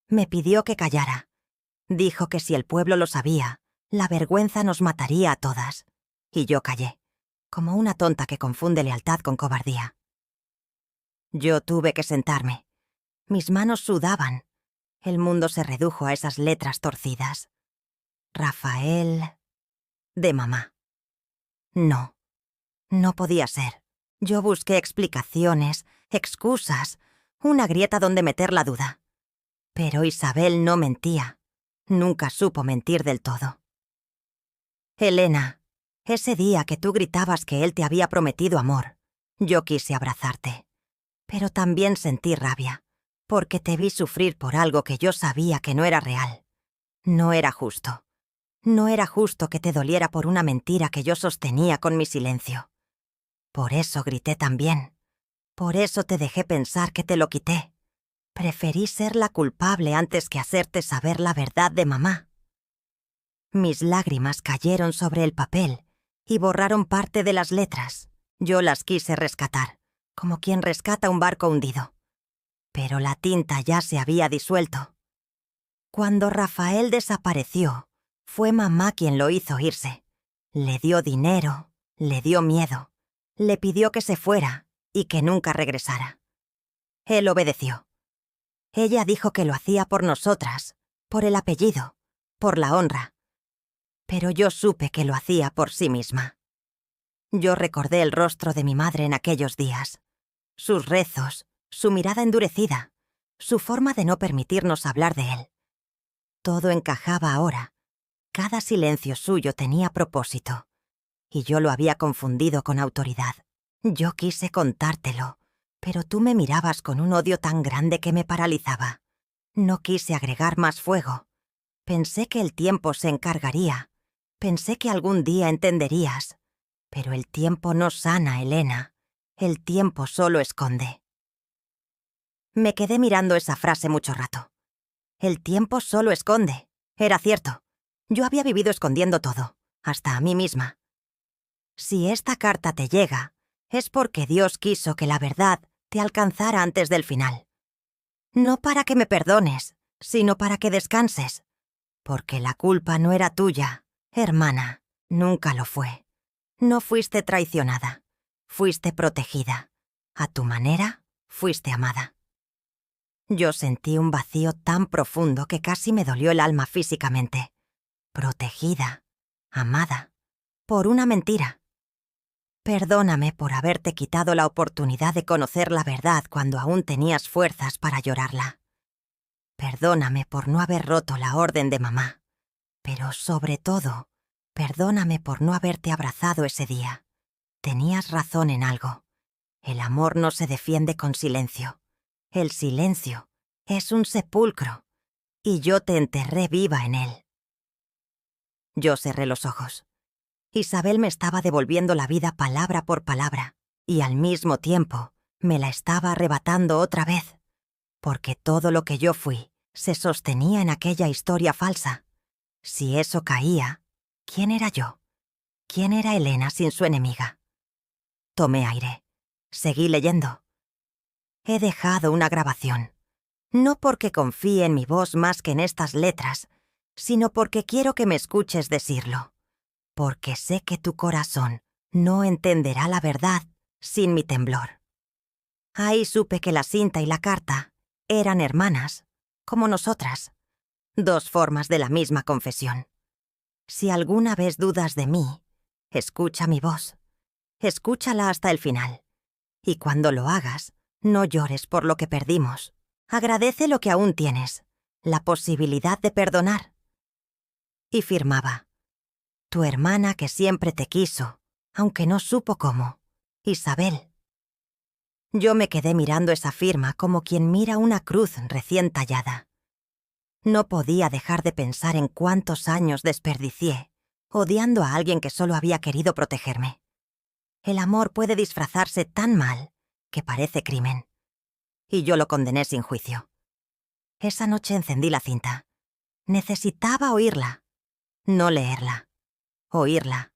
Me pidió que callara. Dijo que si el pueblo lo sabía, la vergüenza nos mataría a todas. Y yo callé, como una tonta que confunde lealtad con cobardía. Yo tuve que sentarme. Mis manos sudaban. El mundo se redujo a esas letras torcidas. Rafael... de mamá. No, no podía ser. Yo busqué explicaciones, excusas, una grieta donde meter la duda. Pero Isabel no mentía. Nunca supo mentir del todo. Elena, ese día que tú gritabas que él te había prometido amor, yo quise abrazarte. Pero también sentí rabia, porque te vi sufrir por algo que yo sabía que no era real. No era justo. No era justo que te doliera por una mentira que yo sostenía con mi silencio. Por eso grité también. Por eso te dejé pensar que te lo quité. Preferí ser la culpable antes que hacerte saber la verdad de mamá. Mis lágrimas cayeron sobre el papel y borraron parte de las letras. Yo las quise rescatar, como quien rescata un barco hundido. Pero la tinta ya se había disuelto. Cuando Rafael desapareció, fue mamá quien lo hizo irse. Le dio dinero, le dio miedo, le pidió que se fuera y que nunca regresara. Él obedeció. Ella dijo que lo hacía por nosotras, por el apellido, por la honra. Pero yo supe que lo hacía por sí misma. Yo recordé el rostro de mi madre en aquellos días, sus rezos, su mirada endurecida, su forma de no permitirnos hablar de él. Todo encajaba ahora. Cada silencio suyo tenía propósito, y yo lo había confundido con autoridad. Yo quise contártelo, pero tú me mirabas con un odio tan grande que me paralizaba. No quise agregar más fuego. Pensé que el tiempo se encargaría. Pensé que algún día entenderías. Pero el tiempo no sana, Elena. El tiempo solo esconde. Me quedé mirando esa frase mucho rato. El tiempo solo esconde. Era cierto. Yo había vivido escondiendo todo, hasta a mí misma. Si esta carta te llega, es porque Dios quiso que la verdad te alcanzara antes del final. No para que me perdones, sino para que descanses. Porque la culpa no era tuya, hermana, nunca lo fue. No fuiste traicionada, fuiste protegida. A tu manera, fuiste amada. Yo sentí un vacío tan profundo que casi me dolió el alma físicamente. Protegida, amada, por una mentira. Perdóname por haberte quitado la oportunidad de conocer la verdad cuando aún tenías fuerzas para llorarla. Perdóname por no haber roto la orden de mamá. Pero sobre todo, perdóname por no haberte abrazado ese día. Tenías razón en algo. El amor no se defiende con silencio. El silencio es un sepulcro, y yo te enterré viva en él. Yo cerré los ojos. Isabel me estaba devolviendo la vida palabra por palabra, y al mismo tiempo me la estaba arrebatando otra vez. porque todo lo que yo fui se sostenía en aquella historia falsa. Si eso caía, ¿quién era yo? ¿Quién era Elena sin su enemiga? Tomé aire. Seguí leyendo. He dejado una grabación. No porque confíe en mi voz más que en estas letras, sino porque quiero que me escuches decirlo. Porque sé que tu corazón no entenderá la verdad sin mi temblor. Ahí supe que la cinta y la carta eran hermanas, como nosotras, dos formas de la misma confesión. Si alguna vez dudas de mí, escucha mi voz, escúchala hasta el final, y cuando lo hagas, no llores por lo que perdimos. Agradece lo que aún tienes, la posibilidad de perdonar. Y firmaba: tu hermana que siempre te quiso, aunque no supo cómo, Isabel. Yo me quedé mirando esa firma como quien mira una cruz recién tallada. No podía dejar de pensar en cuántos años desperdicié, odiando a alguien que solo había querido protegerme. El amor puede disfrazarse tan mal que parece crimen. Y yo lo condené sin juicio. Esa noche encendí la cinta. Necesitaba oírla, no leerla, oírla.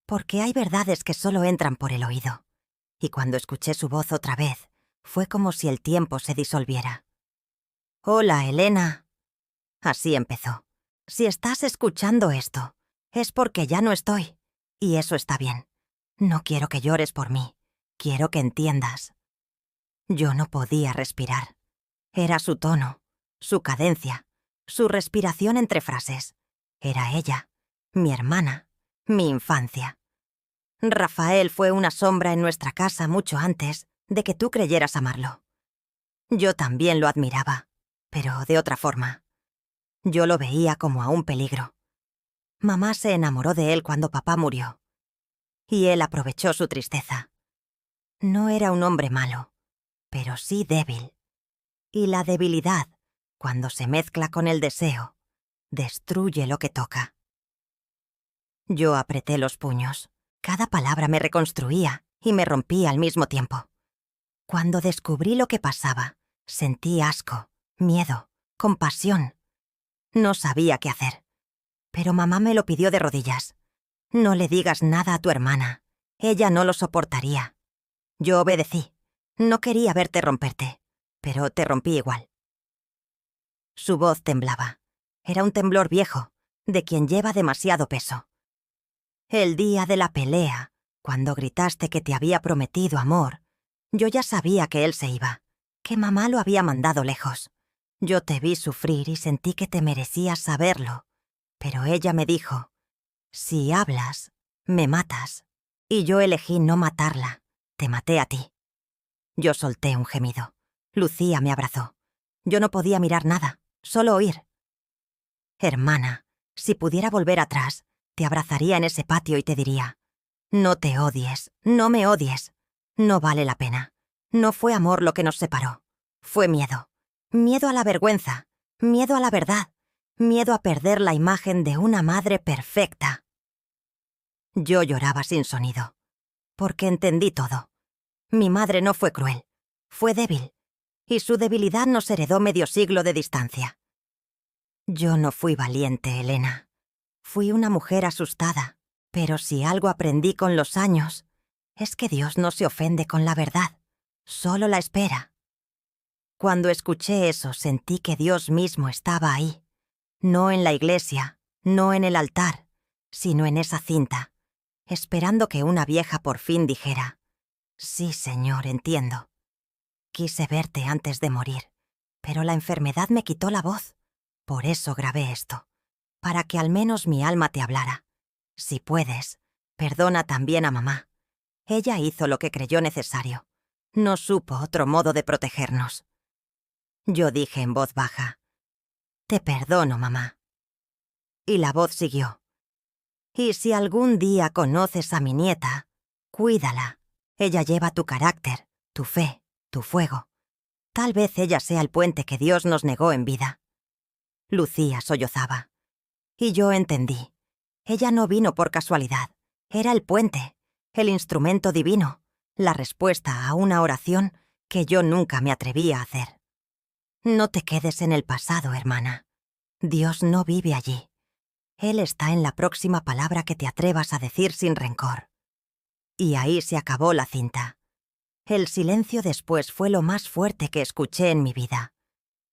Porque hay verdades que solo entran por el oído. Y cuando escuché su voz otra vez, fue como si el tiempo se disolviera. «Hola, Elena». Así empezó. «Si estás escuchando esto, es porque ya no estoy. Y eso está bien. No quiero que llores por mí. Quiero que entiendas». Yo no podía respirar. Era su tono, su cadencia, su respiración entre frases. Era ella, mi hermana, mi infancia. Rafael fue una sombra en nuestra casa mucho antes de que tú creyeras amarlo. Yo también lo admiraba, pero de otra forma. Yo lo veía como a un peligro. Mamá se enamoró de él cuando papá murió. Y él aprovechó su tristeza. No era un hombre malo, pero sí débil. Y la debilidad, cuando se mezcla con el deseo, destruye lo que toca. Yo apreté los puños. Cada palabra me reconstruía y me rompía al mismo tiempo. Cuando descubrí lo que pasaba, sentí asco, miedo, compasión. No sabía qué hacer. Pero mamá me lo pidió de rodillas. No le digas nada a tu hermana. Ella no lo soportaría. Yo obedecí. No quería verte romperte, pero te rompí igual. Su voz temblaba. Era un temblor viejo, de quien lleva demasiado peso. El día de la pelea, cuando gritaste que te había prometido amor, yo ya sabía que él se iba, que mamá lo había mandado lejos. Yo te vi sufrir y sentí que te merecías saberlo, pero ella me dijo: si hablas, me matas. Y yo elegí no matarla, te maté a ti. Yo solté un gemido. Lucía me abrazó. Yo no podía mirar nada, solo oír. Hermana, si pudiera volver atrás, te abrazaría en ese patio y te diría: no te odies, no me odies. No vale la pena. No fue amor lo que nos separó. Fue miedo. Miedo a la vergüenza. Miedo a la verdad. Miedo a perder la imagen de una madre perfecta. Yo lloraba sin sonido, porque entendí todo. Mi madre no fue cruel. Fue débil. Y su debilidad nos heredó medio siglo de distancia. Yo no fui valiente, Elena. Fui una mujer asustada, pero si algo aprendí con los años, es que Dios no se ofende con la verdad, solo la espera. Cuando escuché eso, sentí que Dios mismo estaba ahí, no en la iglesia, no en el altar, sino en esa cinta, esperando que una vieja por fin dijera: sí, Señor, entiendo. Quise verte antes de morir, pero la enfermedad me quitó la voz. Por eso grabé esto, para que al menos mi alma te hablara. Si puedes, perdona también a mamá. Ella hizo lo que creyó necesario. No supo otro modo de protegernos. Yo dije en voz baja: te perdono, mamá. Y la voz siguió: y si algún día conoces a mi nieta, cuídala. Ella lleva tu carácter, tu fe, tu fuego. Tal vez ella sea el puente que Dios nos negó en vida. Lucía sollozaba. Y yo entendí. Ella no vino por casualidad. Era el puente, el instrumento divino, la respuesta a una oración que yo nunca me atreví a hacer. No te quedes en el pasado, hermana. Dios no vive allí. Él está en la próxima palabra que te atrevas a decir sin rencor. Y ahí se acabó la cinta. El silencio después fue lo más fuerte que escuché en mi vida.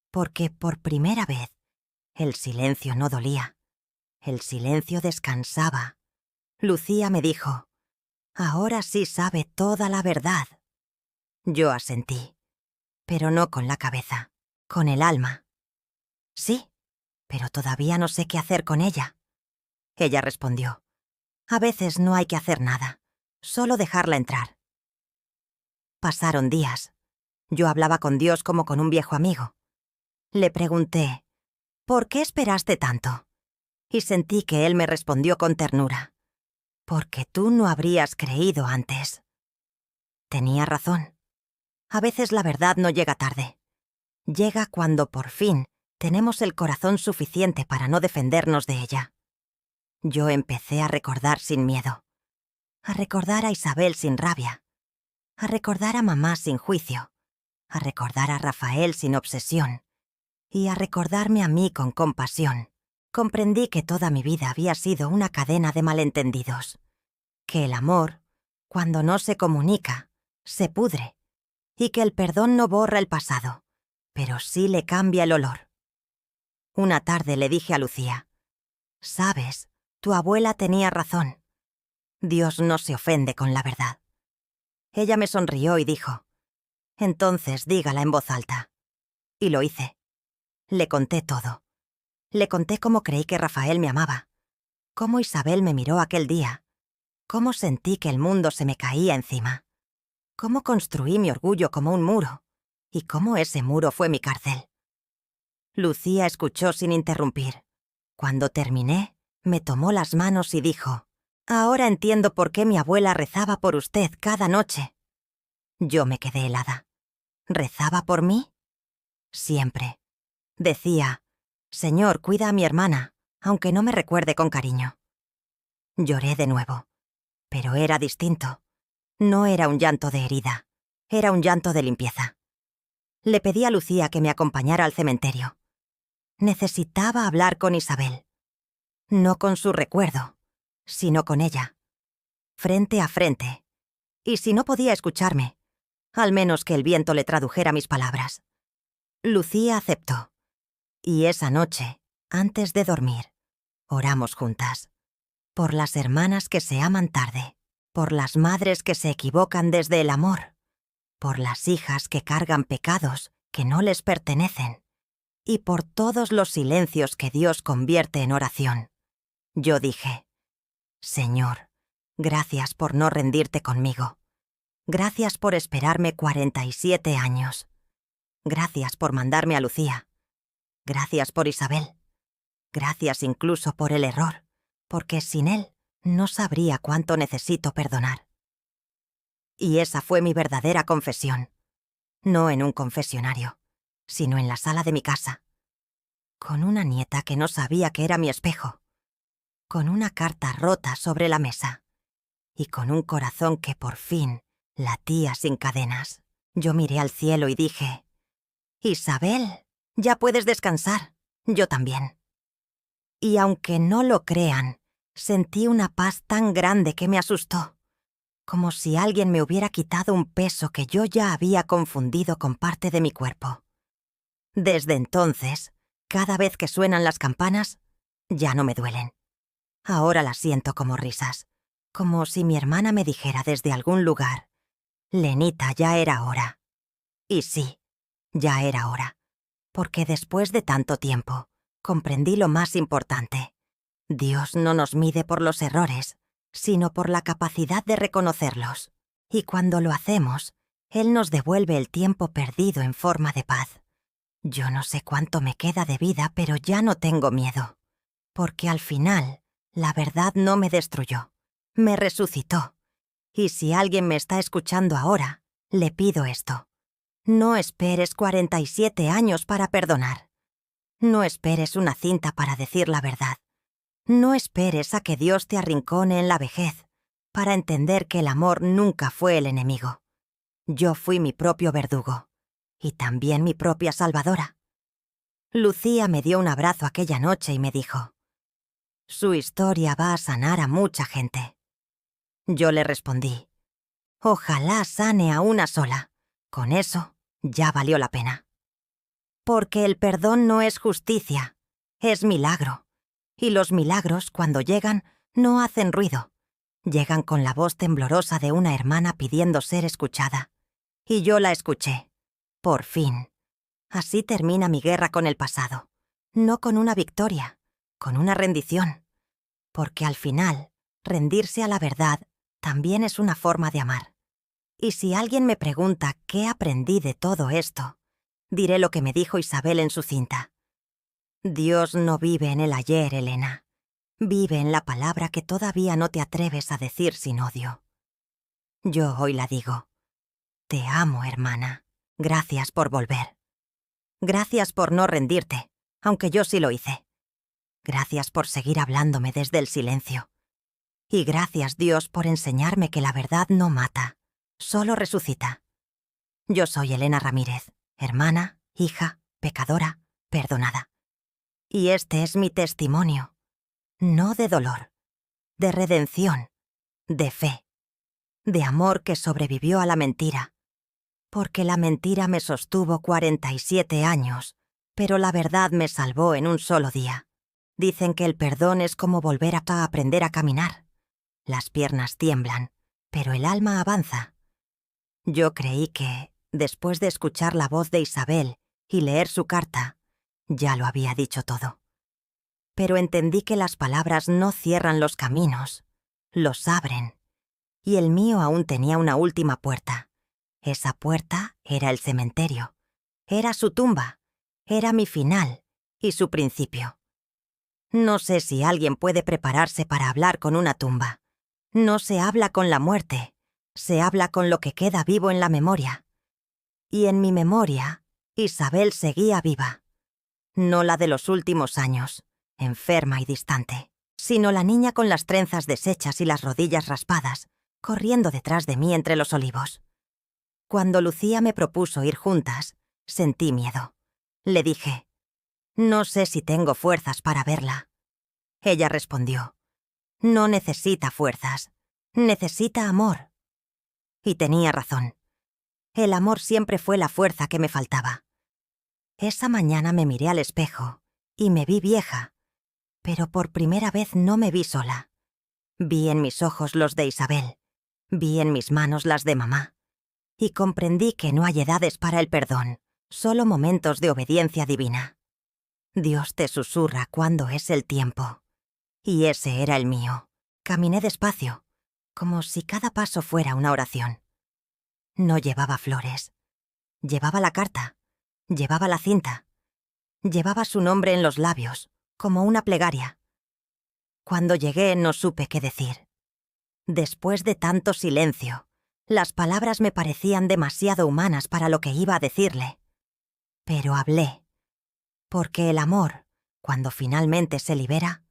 Porque por primera vez, el silencio no dolía. El silencio descansaba. Lucía me dijo: «Ahora sí sabe toda la verdad». Yo asentí, pero no con la cabeza, con el alma. «Sí, pero todavía no sé qué hacer con ella». Ella respondió: «A veces no hay que hacer nada, solo dejarla entrar». Pasaron días. Yo hablaba con Dios como con un viejo amigo. Le pregunté: «¿Por qué esperaste tanto?» Y sentí que él me respondió con ternura: «Porque tú no habrías creído antes». Tenía razón. A veces la verdad no llega tarde. Llega cuando por fin tenemos el corazón suficiente para no defendernos de ella. Yo empecé a recordar sin miedo. A recordar a Isabel sin rabia. A recordar a mamá sin juicio. A recordar a Rafael sin obsesión. Y a recordarme a mí con compasión. Comprendí que toda mi vida había sido una cadena de malentendidos. Que el amor, cuando no se comunica, se pudre. Y que el perdón no borra el pasado, pero sí le cambia el olor. Una tarde le dije a Lucía: «Sabes, tu abuela tenía razón. Dios no se ofende con la verdad». Ella me sonrió y dijo: «Entonces dígala en voz alta». Y lo hice. Le conté todo. Le conté cómo creí que Rafael me amaba, cómo Isabel me miró aquel día, cómo sentí que el mundo se me caía encima, cómo construí mi orgullo como un muro, y cómo ese muro fue mi cárcel. Lucía escuchó sin interrumpir. Cuando terminé, me tomó las manos y dijo: «Ahora entiendo por qué mi abuela rezaba por usted cada noche». Yo me quedé helada. ¿Rezaba por mí? Siempre. Decía: «Señor, cuida a mi hermana, aunque no me recuerde con cariño». Lloré de nuevo. Pero era distinto. No era un llanto de herida. Era un llanto de limpieza. Le pedí a Lucía que me acompañara al cementerio. Necesitaba hablar con Isabel. No con su recuerdo, sino con ella. Frente a frente. Y si no podía escucharme, al menos que el viento le tradujera mis palabras. Lucía aceptó. Y esa noche, antes de dormir, oramos juntas. Por las hermanas que se aman tarde. Por las madres que se equivocan desde el amor. Por las hijas que cargan pecados que no les pertenecen. Y por todos los silencios que Dios convierte en oración. Yo dije: «Señor, gracias por no rendirte conmigo. Gracias por esperarme 47 años. Gracias por mandarme a Lucía. Gracias por Isabel. Gracias incluso por el error, porque sin él no sabría cuánto necesito perdonar». Y esa fue mi verdadera confesión. No en un confesionario, sino en la sala de mi casa. Con una nieta que no sabía que era mi espejo. Con una carta rota sobre la mesa. Y con un corazón que por fin latía sin cadenas. Yo miré al cielo y dije: «Isabel, ya puedes descansar. Yo también». Y aunque no lo crean, sentí una paz tan grande que me asustó. Como si alguien me hubiera quitado un peso que yo ya había confundido con parte de mi cuerpo. Desde entonces, cada vez que suenan las campanas, ya no me duelen. Ahora las siento como risas, como si mi hermana me dijera desde algún lugar: «Lenita, ya era hora». Y sí, ya era hora, porque después de tanto tiempo, comprendí lo más importante. Dios no nos mide por los errores, sino por la capacidad de reconocerlos. Y cuando lo hacemos, Él nos devuelve el tiempo perdido en forma de paz. Yo no sé cuánto me queda de vida, pero ya no tengo miedo. Porque al final, la verdad no me destruyó, me resucitó. Y si alguien me está escuchando ahora, le pido esto: no esperes 47 años para perdonar. No esperes una cinta para decir la verdad. No esperes a que Dios te arrincone en la vejez para entender que el amor nunca fue el enemigo. Yo fui mi propio verdugo y también mi propia salvadora. Lucía me dio un abrazo aquella noche y me dijo: «Su historia va a sanar a mucha gente». Yo le respondí: «Ojalá sane a una sola. Con eso ya valió la pena». Porque el perdón no es justicia, es milagro. Y los milagros, cuando llegan, no hacen ruido. Llegan con la voz temblorosa de una hermana pidiendo ser escuchada. Y yo la escuché. Por fin. Así termina mi guerra con el pasado. No con una victoria, con una rendición. Porque al final, rendirse a la verdad también es una forma de amar. Y si alguien me pregunta qué aprendí de todo esto, diré lo que me dijo Isabel en su cinta. Dios no vive en el ayer, Elena. Vive en la palabra que todavía no te atreves a decir sin odio. Yo hoy la digo. Te amo, hermana. Gracias por volver. Gracias por no rendirte, aunque yo sí lo hice. Gracias por seguir hablándome desde el silencio. Y gracias, Dios, por enseñarme que la verdad no mata, solo resucita. Yo soy Elena Ramírez, hermana, hija, pecadora, perdonada. Y este es mi testimonio, no de dolor, de redención, de fe, de amor que sobrevivió a la mentira. Porque la mentira me sostuvo 47 años, pero la verdad me salvó en un solo día. Dicen que el perdón es como volver a aprender a caminar. Las piernas tiemblan, pero el alma avanza. Yo creí que, después de escuchar la voz de Isabel y leer su carta, ya lo había dicho todo. Pero entendí que las palabras no cierran los caminos, los abren. Y el mío aún tenía una última puerta. Esa puerta era el cementerio. Era su tumba. Era mi final y su principio. No sé si alguien puede prepararse para hablar con una tumba. No se habla con la muerte, se habla con lo que queda vivo en la memoria. Y en mi memoria, Isabel seguía viva. No la de los últimos años, enferma y distante, sino la niña con las trenzas deshechas y las rodillas raspadas, corriendo detrás de mí entre los olivos. Cuando Lucía me propuso ir juntas, sentí miedo. Le dije: «No sé si tengo fuerzas para verla». Ella respondió: «No necesita fuerzas, necesita amor». Y tenía razón. El amor siempre fue la fuerza que me faltaba. Esa mañana me miré al espejo y me vi vieja, pero por primera vez no me vi sola. Vi en mis ojos los de Isabel, vi en mis manos las de mamá, y comprendí que no hay edades para el perdón, solo momentos de obediencia divina. Dios te susurra cuando es el tiempo. Y ese era el mío. Caminé despacio, como si cada paso fuera una oración. No llevaba flores. Llevaba la carta. Llevaba la cinta. Llevaba su nombre en los labios, como una plegaria. Cuando llegué no supe qué decir. Después de tanto silencio, las palabras me parecían demasiado humanas para lo que iba a decirle. Pero hablé. Porque el amor, cuando finalmente se libera,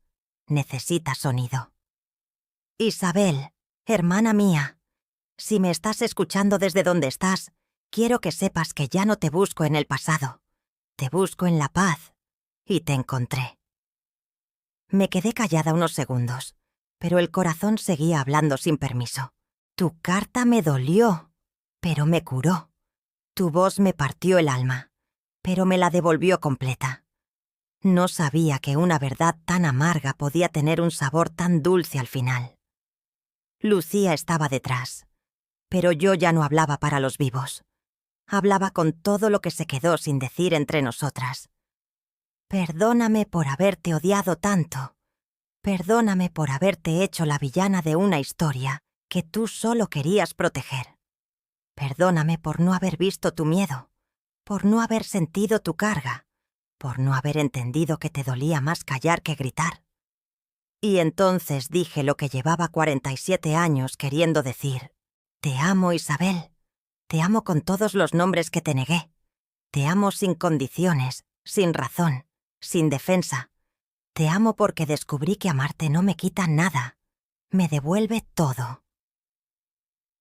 necesita sonido. Isabel, hermana mía, si me estás escuchando desde donde estás, quiero que sepas que ya no te busco en el pasado. Te busco en la paz, y te encontré. Me quedé callada unos segundos, pero el corazón seguía hablando sin permiso. Tu carta me dolió, pero me curó. Tu voz me partió el alma, pero me la devolvió completa. No sabía que una verdad tan amarga podía tener un sabor tan dulce al final. Lucía estaba detrás, pero yo ya no hablaba para los vivos. Hablaba con todo lo que se quedó sin decir entre nosotras. Perdóname por haberte odiado tanto. Perdóname por haberte hecho la villana de una historia que tú solo querías proteger. Perdóname por no haber visto tu miedo, por no haber sentido tu carga, por no haber entendido que te dolía más callar que gritar. Y entonces dije lo que llevaba 47 años queriendo decir. Te amo, Isabel. Te amo con todos los nombres que te negué. Te amo sin condiciones, sin razón, sin defensa. Te amo porque descubrí que amarte no me quita nada. Me devuelve todo.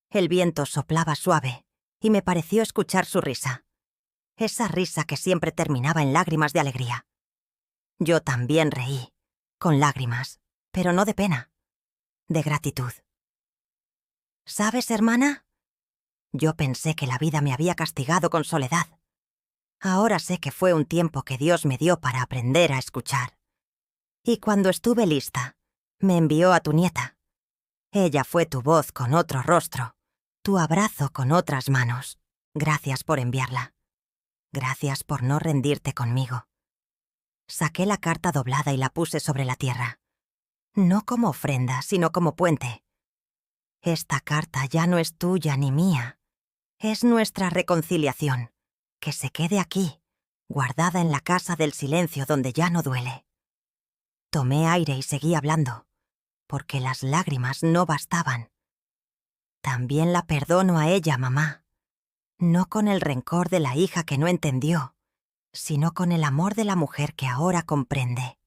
El viento soplaba suave y me pareció escuchar su risa. esa risa que siempre terminaba en lágrimas de alegría. Yo también reí, con lágrimas, pero no de pena, de gratitud. ¿Sabes, hermana? Yo pensé que la vida me había castigado con soledad. Ahora sé que fue un tiempo que Dios me dio para aprender a escuchar. Y cuando estuve lista, me envió a tu nieta. Ella fue tu voz con otro rostro, tu abrazo con otras manos. Gracias por enviarla. Gracias por no rendirte conmigo. Saqué la carta doblada y la puse sobre la tierra. No como ofrenda, sino como puente. Esta carta ya no es tuya ni mía. Es nuestra reconciliación. Que se quede aquí, guardada en la casa del silencio donde ya no duele. Tomé aire y seguí hablando, porque las lágrimas no bastaban. También la perdono a ella, mamá. No con el rencor de la hija que no entendió, sino con el amor de la mujer que ahora comprende.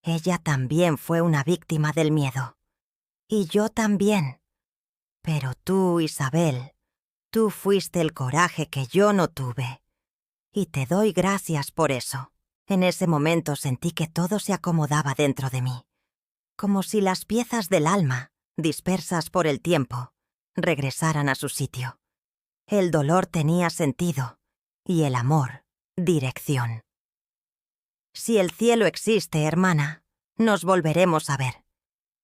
Ella también fue una víctima del miedo. Y yo también. Pero tú, Isabel, tú fuiste el coraje que yo no tuve. Y te doy gracias por eso. En ese momento sentí que todo se acomodaba dentro de mí, como si las piezas del alma, dispersas por el tiempo, regresaran a su sitio. El dolor tenía sentido y el amor, dirección. Si el cielo existe, hermana, nos volveremos a ver.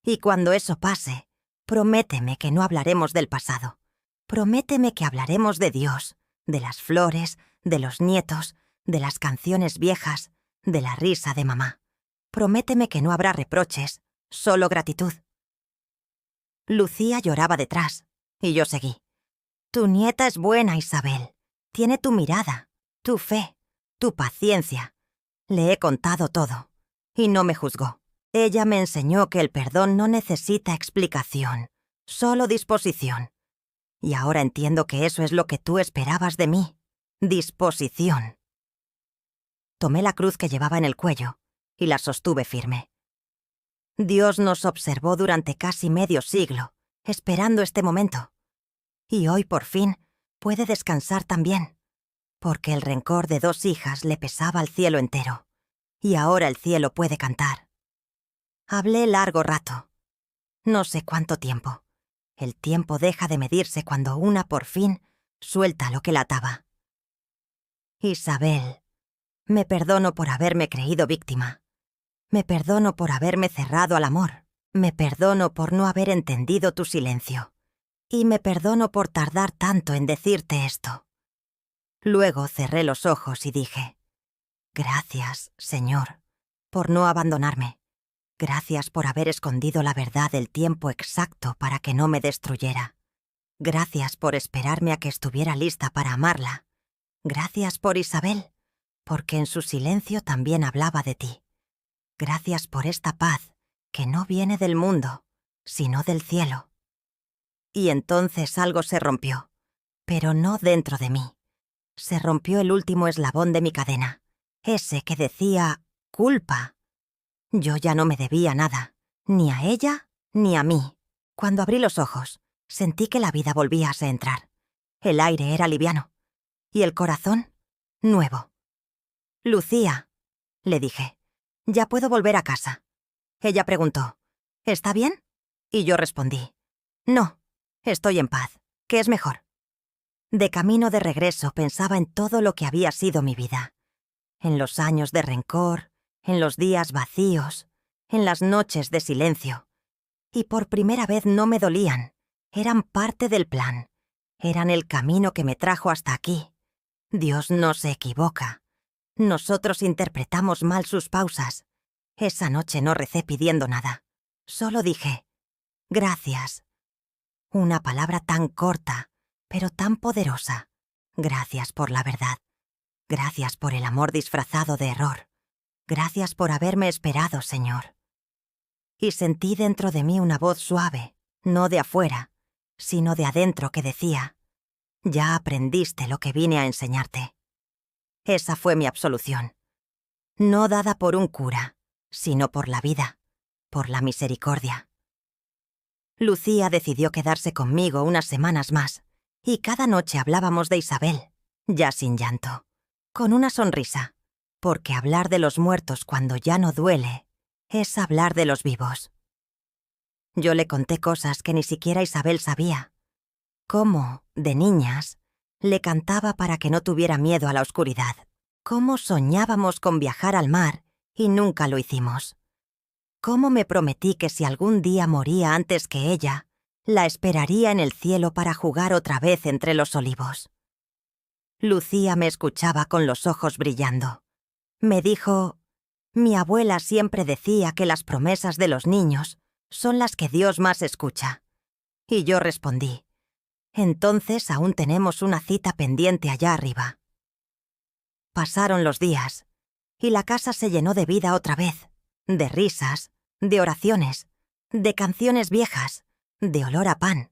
Y cuando eso pase, prométeme que no hablaremos del pasado. Prométeme que hablaremos de Dios, de las flores, de los nietos, de las canciones viejas, de la risa de mamá. Prométeme que no habrá reproches, solo gratitud. Lucía lloraba detrás, y yo seguí. Tu nieta es buena, Isabel. Tiene tu mirada, tu fe, tu paciencia. Le he contado todo, y no me juzgó. Ella me enseñó que el perdón no necesita explicación, solo disposición. Y ahora entiendo que eso es lo que tú esperabas de mí. Disposición. Tomé la cruz que llevaba en el cuello y la sostuve firme. Dios nos observó durante casi medio siglo, esperando este momento. Y hoy, por fin, puede descansar también, porque el rencor de 2 hijas le pesaba al cielo entero, y ahora el cielo puede cantar. Hablé largo rato. No sé cuánto tiempo. El tiempo deja de medirse cuando una, por fin, suelta lo que la ataba. Isabel, me perdono por haberme creído víctima. Me perdono por haberme cerrado al amor. Me perdono por no haber entendido tu silencio. Y me perdono por tardar tanto en decirte esto. Luego cerré los ojos y dije, gracias, Señor, por no abandonarme. Gracias por haber escondido la verdad el tiempo exacto para que no me destruyera. Gracias por esperarme a que estuviera lista para amarla. Gracias por Isabel, porque en su silencio también hablaba de ti. Gracias por esta paz que no viene del mundo, sino del cielo. Y entonces algo se rompió, pero no dentro de mí. Se rompió el último eslabón de mi cadena, ese que decía culpa. Yo ya no me debía nada, ni a ella ni a mí. Cuando abrí los ojos, sentí que la vida volvía a entrar. El aire era liviano. Y el corazón, nuevo. Lucía, le dije, ya puedo volver a casa. Ella preguntó, ¿está bien? Y yo respondí, no, estoy en paz, que es mejor. De camino de regreso pensaba en todo lo que había sido mi vida. En los años de rencor, en los días vacíos, en las noches de silencio. Y por primera vez no me dolían, eran parte del plan, eran el camino que me trajo hasta aquí. Dios no se equivoca. Nosotros interpretamos mal sus pausas. Esa noche no recé pidiendo nada. Solo dije, gracias. Una palabra tan corta, pero tan poderosa. Gracias por la verdad. Gracias por el amor disfrazado de error. Gracias por haberme esperado, Señor. Y sentí dentro de mí una voz suave, no de afuera, sino de adentro que decía, ya aprendiste lo que vine a enseñarte. Esa fue mi absolución. No dada por un cura, sino por la vida, por la misericordia. Lucía decidió quedarse conmigo unas semanas más, y cada noche hablábamos de Isabel, ya sin llanto. con una sonrisa, porque hablar de los muertos cuando ya no duele es hablar de los vivos. Yo le conté cosas que ni siquiera Isabel sabía. Cómo, de niñas, le cantaba para que no tuviera miedo a la oscuridad. Cómo soñábamos con viajar al mar y nunca lo hicimos. Cómo me prometí que si algún día moría antes que ella, la esperaría en el cielo para jugar otra vez entre los olivos. Lucía me escuchaba con los ojos brillando. Me dijo: «Mi abuela siempre decía que las promesas de los niños son las que Dios más escucha». Y yo respondí: «Entonces aún tenemos una cita pendiente allá arriba». Pasaron los días, y la casa se llenó de vida otra vez, de risas, de oraciones, de canciones viejas, de olor a pan.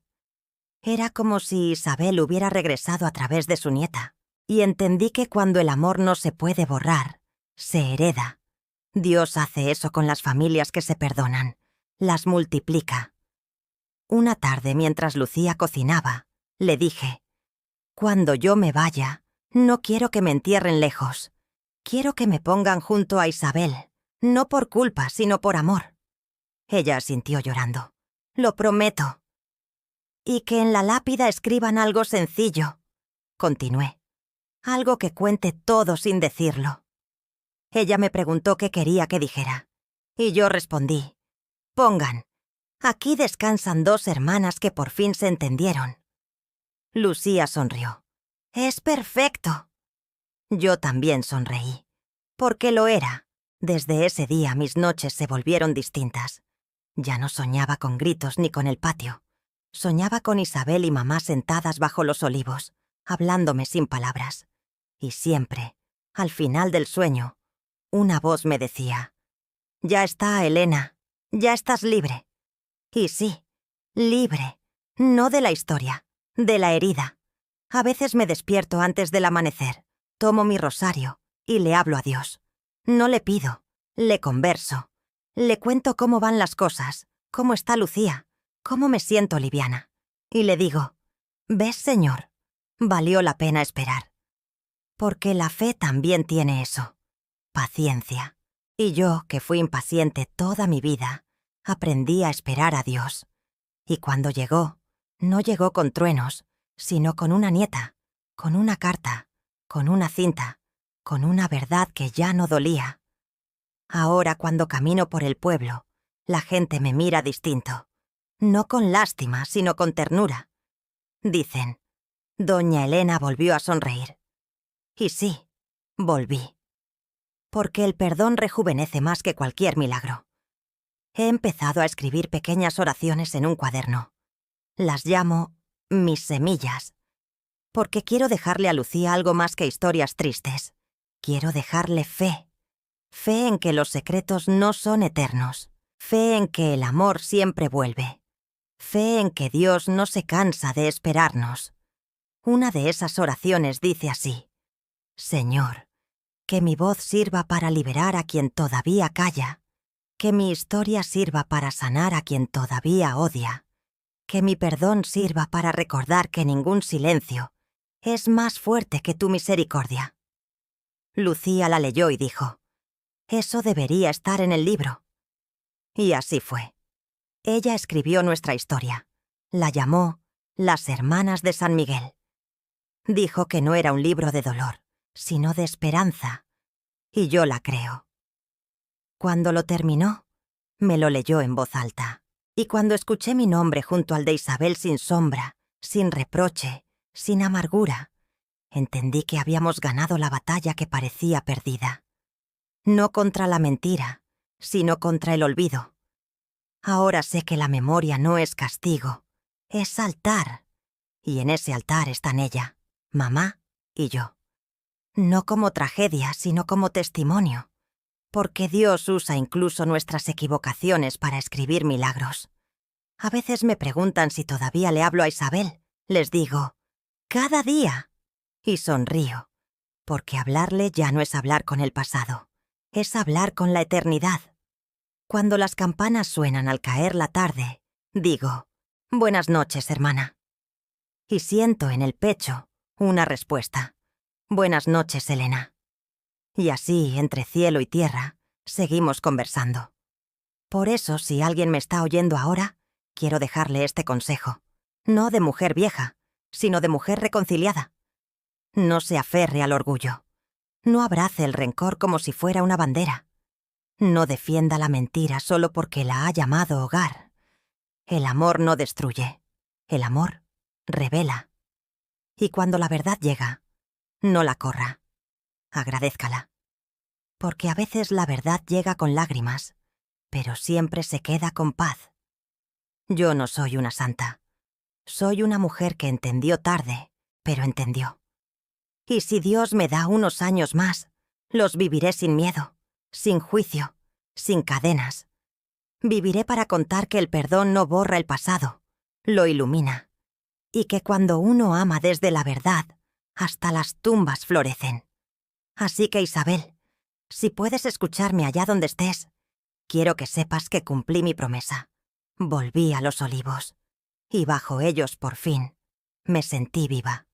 Era como si Isabel hubiera regresado a través de su nieta, y entendí que cuando el amor no se puede borrar, se hereda. Dios hace eso con las familias que se perdonan, las multiplica. Una tarde, mientras Lucía cocinaba, le dije: «Cuando yo me vaya, no quiero que me entierren lejos. Quiero que me pongan junto a Isabel, no por culpa, sino por amor». Ella asintió llorando. «Lo prometo». «Y que en la lápida escriban algo sencillo», continué. «Algo que cuente todo sin decirlo». Ella me preguntó qué quería que dijera. Y yo respondí: «Pongan: aquí descansan dos hermanas que por fin se entendieron». Lucía sonrió. «Es perfecto». Yo también sonreí, porque lo era. Desde ese día mis noches se volvieron distintas. Ya no soñaba con gritos ni con el patio. Soñaba con Isabel y mamá sentadas bajo los olivos, hablándome sin palabras. Y siempre, al final del sueño, una voz me decía: «Ya está, Elena, ya estás libre». Y sí, libre, no de la historia, de la herida. A veces me despierto antes del amanecer, tomo mi rosario y le hablo a Dios. No le pido, le converso. Le cuento cómo van las cosas, cómo está Lucía, cómo me siento liviana. Y le digo: «¿Ves, Señor? Valió la pena esperar». Porque la fe también tiene eso, paciencia. Y yo, que fui impaciente toda mi vida, aprendí a esperar a Dios. Y cuando llegó, no llegó con truenos, sino con una nieta, con una carta, con una cinta, con una verdad que ya no dolía. Ahora, cuando camino por el pueblo, la gente me mira distinto. No con lástima, sino con ternura. Dicen: «Doña Elena volvió a sonreír». Y sí, volví. Porque el perdón rejuvenece más que cualquier milagro. He empezado a escribir pequeñas oraciones en un cuaderno. Las llamo mis semillas, porque quiero dejarle a Lucía algo más que historias tristes. Quiero dejarle fe. Fe en que los secretos no son eternos. Fe en que el amor siempre vuelve. Fe en que Dios no se cansa de esperarnos. Una de esas oraciones dice así: «Señor, que mi voz sirva para liberar a quien todavía calla. Que mi historia sirva para sanar a quien todavía odia. Que mi perdón sirva para recordar que ningún silencio es más fuerte que tu misericordia». Lucía la leyó y dijo: «Eso debería estar en el libro». Y así fue. Ella escribió nuestra historia. La llamó Las Hermanas de San Miguel. Dijo que no era un libro de dolor, sino de esperanza. Y yo la creo. Cuando lo terminó, me lo leyó en voz alta. Y cuando escuché mi nombre junto al de Isabel sin sombra, sin reproche, sin amargura, entendí que habíamos ganado la batalla que parecía perdida. No contra la mentira, sino contra el olvido. Ahora sé que la memoria no es castigo, es altar. Y en ese altar están ella, mamá y yo. No como tragedia, sino como testimonio. Porque Dios usa incluso nuestras equivocaciones para escribir milagros. A veces me preguntan si todavía le hablo a Isabel. Les digo: «Cada día». Y sonrío, porque hablarle ya no es hablar con el pasado, es hablar con la eternidad. Cuando las campanas suenan al caer la tarde, digo: «Buenas noches, hermana». Y siento en el pecho una respuesta: «Buenas noches, Elena». Y así, entre cielo y tierra, seguimos conversando. Por eso, si alguien me está oyendo ahora, quiero dejarle este consejo. No de mujer vieja, sino de mujer reconciliada. No se aferre al orgullo. No abrace el rencor como si fuera una bandera. No defienda la mentira solo porque la ha llamado hogar. El amor no destruye. El amor revela. Y cuando la verdad llega, no la corra. Agradézcala. Porque a veces la verdad llega con lágrimas, pero siempre se queda con paz. Yo no soy una santa. Soy una mujer que entendió tarde, pero entendió. Y si Dios me da unos años más, los viviré sin miedo, sin juicio, sin cadenas. Viviré para contar que el perdón no borra el pasado, lo ilumina. Y que cuando uno ama desde la verdad, hasta las tumbas florecen. Así que, Isabel, si puedes escucharme allá donde estés, quiero que sepas que cumplí mi promesa. Volví a los olivos. Y bajo ellos, por fin, me sentí viva.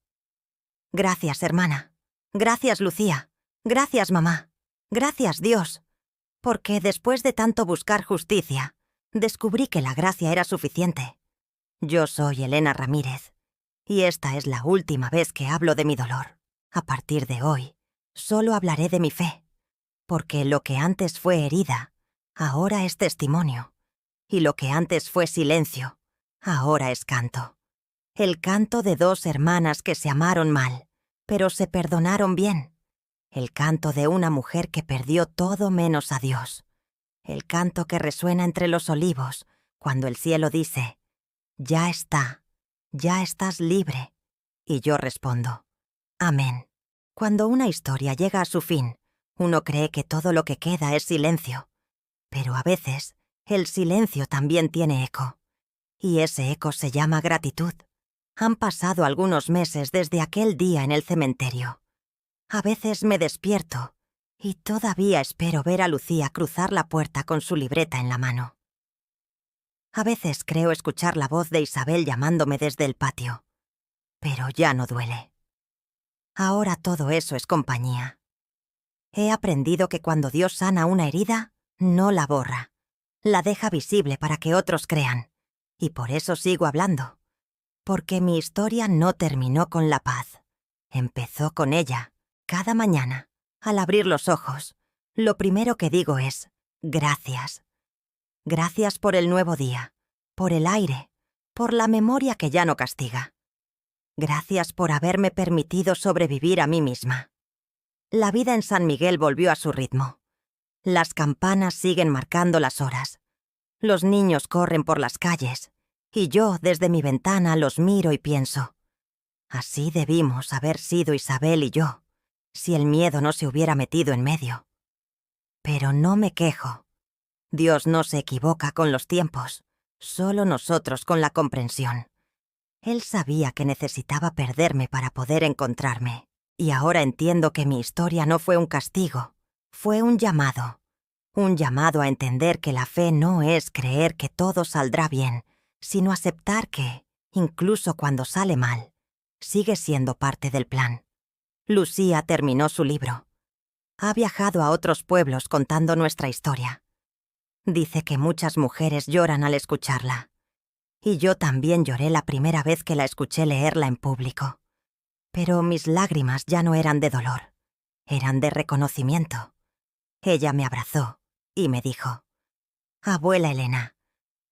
Gracias, hermana. Gracias, Lucía. Gracias, mamá. Gracias, Dios. Porque después de tanto buscar justicia, descubrí que la gracia era suficiente. Yo soy Elena Ramírez, y esta es la última vez que hablo de mi dolor. A partir de hoy, solo hablaré de mi fe, porque lo que antes fue herida, ahora es testimonio, y lo que antes fue silencio, ahora es canto. El canto de dos hermanas que se amaron mal, pero se perdonaron bien. El canto de una mujer que perdió todo menos a Dios. El canto que resuena entre los olivos, cuando el cielo dice, ya está, ya estás libre. Y yo respondo, amén. Cuando una historia llega a su fin, uno cree que todo lo que queda es silencio. Pero a veces, el silencio también tiene eco. Y ese eco se llama gratitud. Han pasado algunos meses desde aquel día en el cementerio. A veces me despierto y todavía espero ver a Lucía cruzar la puerta con su libreta en la mano. A veces creo escuchar la voz de Isabel llamándome desde el patio. Pero ya no duele. Ahora todo eso es compañía. He aprendido que cuando Dios sana una herida, no la borra. La deja visible para que otros crean. Y por eso sigo hablando. Porque mi historia no terminó con la paz. Empezó con ella. Cada mañana, al abrir los ojos, lo primero que digo es, gracias. Gracias por el nuevo día, por el aire, por la memoria que ya no castiga. Gracias por haberme permitido sobrevivir a mí misma. La vida en San Miguel volvió a su ritmo. Las campanas siguen marcando las horas. Los niños corren por las calles, y yo desde mi ventana los miro y pienso, así debimos haber sido Isabel y yo, si el miedo no se hubiera metido en medio. Pero no me quejo. Dios no se equivoca con los tiempos, solo nosotros con la comprensión. Él sabía que necesitaba perderme para poder encontrarme, y ahora entiendo que mi historia no fue un castigo, fue un llamado a entender que la fe no es creer que todo saldrá bien, sino aceptar que, incluso cuando sale mal, sigue siendo parte del plan. Lucía terminó su libro. Ha viajado a otros pueblos contando nuestra historia. Dice que muchas mujeres lloran al escucharla. Y yo también lloré la primera vez que la escuché leerla en público. Pero mis lágrimas ya no eran de dolor, eran de reconocimiento. Ella me abrazó y me dijo, «Abuela Elena,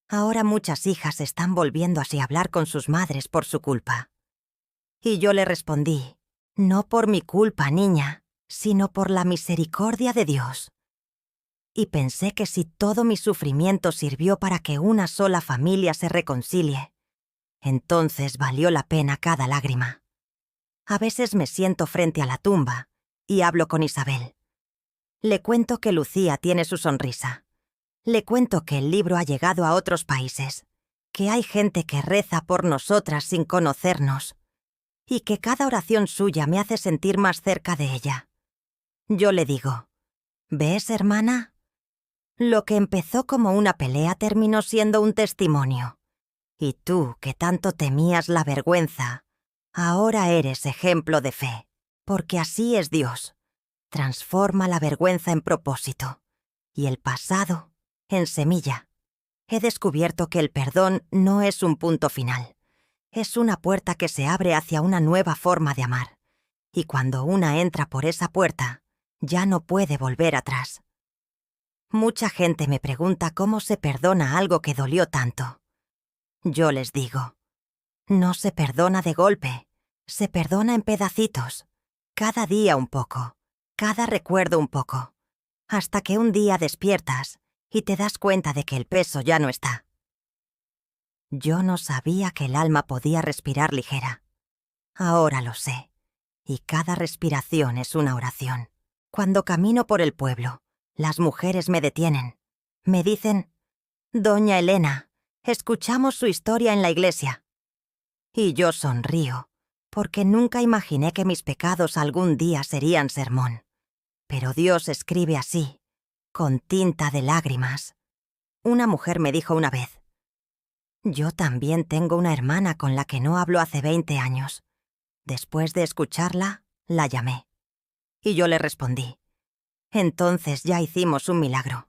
ahora muchas hijas están volviendo así a hablar con sus madres por su culpa». Y yo le respondí, «No por mi culpa, niña, sino por la misericordia de Dios». Y pensé que si todo mi sufrimiento sirvió para que una sola familia se reconcilie, entonces valió la pena cada lágrima. A veces me siento frente a la tumba y hablo con Isabel. Le cuento que Lucía tiene su sonrisa. Le cuento que el libro ha llegado a otros países, que hay gente que reza por nosotras sin conocernos, y que cada oración suya me hace sentir más cerca de ella. Yo le digo, ¿ves, hermana? Lo que empezó como una pelea terminó siendo un testimonio. Y tú, que tanto temías la vergüenza, ahora eres ejemplo de fe, porque así es Dios. transforma la vergüenza en propósito y el pasado en semilla. He descubierto que el perdón no es un punto final. Es una puerta que se abre hacia una nueva forma de amar. Y cuando una entra por esa puerta, ya no puede volver atrás. Mucha gente me pregunta cómo se perdona algo que dolió tanto. Yo les digo, no se perdona de golpe, se perdona en pedacitos, cada día un poco, cada recuerdo un poco, hasta que un día despiertas y te das cuenta de que el peso ya no está. Yo no sabía que el alma podía respirar ligera. Ahora lo sé, y cada respiración es una oración. Cuando camino por el pueblo, las mujeres me detienen. Me dicen, «Doña Elena, escuchamos su historia en la iglesia». Y yo sonrío, porque nunca imaginé que mis pecados algún día serían sermón. Pero Dios escribe así, con tinta de lágrimas. Una mujer me dijo una vez, «Yo también tengo una hermana con la que no hablo hace 20 años. Después de escucharla, la llamé. Y yo le respondí, «Entonces ya hicimos un milagro».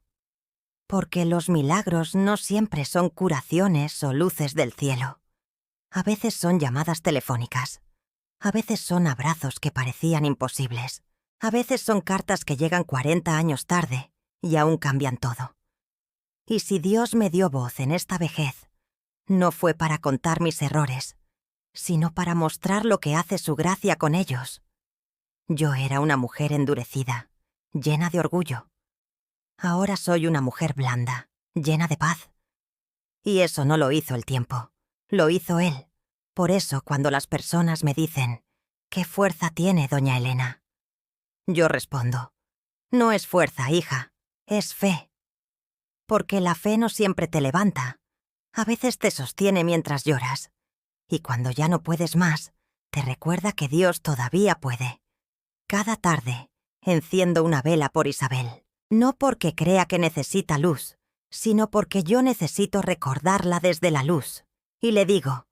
Porque los milagros no siempre son curaciones o luces del cielo. A veces son llamadas telefónicas. A veces son abrazos que parecían imposibles. A veces son cartas que llegan 40 años tarde y aún cambian todo. Y si Dios me dio voz en esta vejez, no fue para contar mis errores, sino para mostrar lo que hace su gracia con ellos. Yo era una mujer endurecida, llena de orgullo. Ahora soy una mujer blanda, llena de paz. Y eso no lo hizo el tiempo, lo hizo Él. Por eso, cuando las personas me dicen, «¿Qué fuerza tiene doña Elena?», yo respondo, «No es fuerza, hija, es fe». Porque la fe no siempre te levanta. A veces te sostiene mientras lloras. Y cuando ya no puedes más, te recuerda que Dios todavía puede. Cada tarde, enciendo una vela por Isabel. No porque crea que necesita luz, sino porque yo necesito recordarla desde la luz. Y le digo,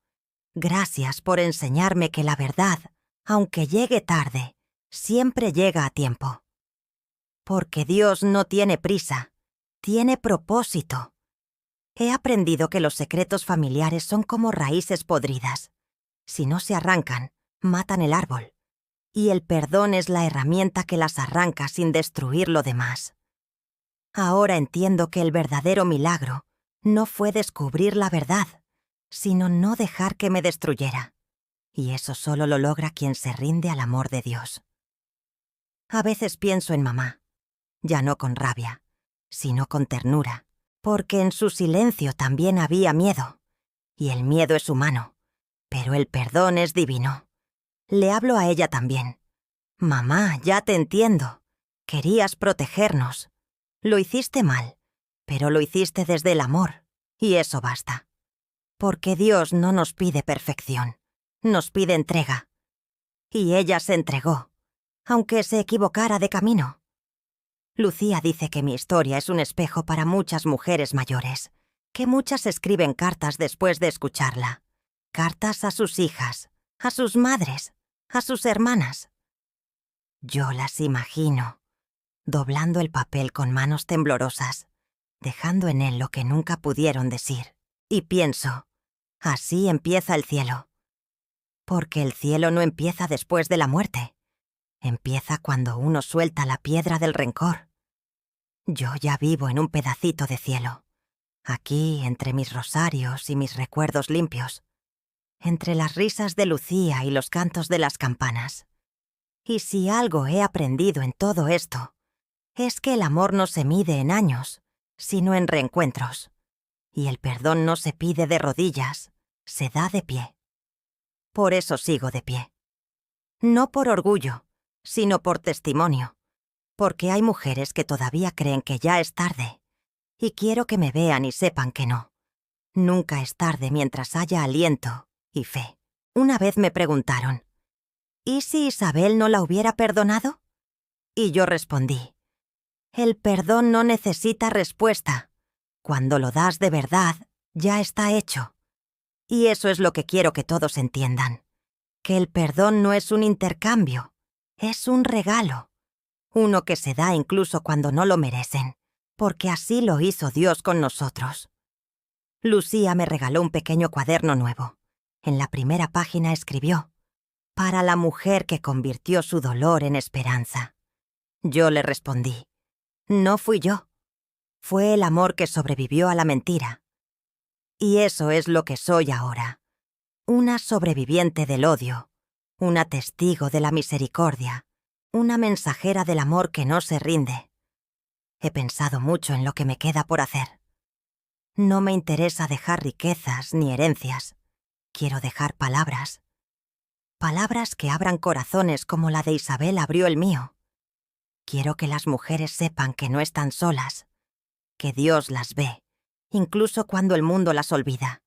«Gracias por enseñarme que la verdad, aunque llegue tarde, siempre llega a tiempo». Porque Dios no tiene prisa, tiene propósito. He aprendido que los secretos familiares son como raíces podridas. Si no se arrancan, matan el árbol. Y el perdón es la herramienta que las arranca sin destruir lo demás. Ahora entiendo que el verdadero milagro no fue descubrir la verdad, sino no dejar que me destruyera. Y eso solo lo logra quien se rinde al amor de Dios. A veces pienso en mamá, ya no con rabia, sino con ternura, porque en su silencio también había miedo. Y el miedo es humano, pero el perdón es divino. Le hablo a ella también. «Mamá, ya te entiendo. Querías protegernos. Lo hiciste mal, pero lo hiciste desde el amor, y eso basta. Porque Dios no nos pide perfección, nos pide entrega. Y ella se entregó, aunque se equivocara de camino». Lucía dice que mi historia es un espejo para muchas mujeres mayores, que muchas escriben cartas después de escucharla. Cartas a sus hijas, a sus madres, a sus hermanas. Yo las imagino, doblando el papel con manos temblorosas, dejando en él lo que nunca pudieron decir. Y pienso, así empieza el cielo. Porque el cielo no empieza después de la muerte. Empieza cuando uno suelta la piedra del rencor. Yo ya vivo en un pedacito de cielo. Aquí, entre mis rosarios y mis recuerdos limpios. Entre las risas de Lucía y los cantos de las campanas. Y si algo he aprendido en todo esto, es que el amor no se mide en años, sino en reencuentros. Y el perdón no se pide de rodillas, se da de pie. Por eso sigo de pie. No por orgullo, sino por testimonio. Porque hay mujeres que todavía creen que ya es tarde. Y quiero que me vean y sepan que no. Nunca es tarde mientras haya aliento y fe. Una vez me preguntaron, ¿y si Isabel no la hubiera perdonado? Y yo respondí, el perdón no necesita respuesta. Cuando lo das de verdad, ya está hecho. Y eso es lo que quiero que todos entiendan. Que el perdón no es un intercambio, es un regalo. uno que se da incluso cuando no lo merecen, porque así lo hizo Dios con nosotros. Lucía me regaló un pequeño cuaderno nuevo. En la primera página escribió: «Para la mujer que convirtió su dolor en esperanza». Yo le respondí: «No fui yo. Fue el amor que sobrevivió a la mentira». Y eso es lo que soy ahora. Una sobreviviente del odio, una testigo de la misericordia, una mensajera del amor que no se rinde. He pensado mucho en lo que me queda por hacer. No me interesa dejar riquezas ni herencias. Quiero dejar palabras. Palabras que abran corazones como la de Isabel abrió el mío. Quiero que las mujeres sepan que no están solas, que Dios las ve, incluso cuando el mundo las olvida,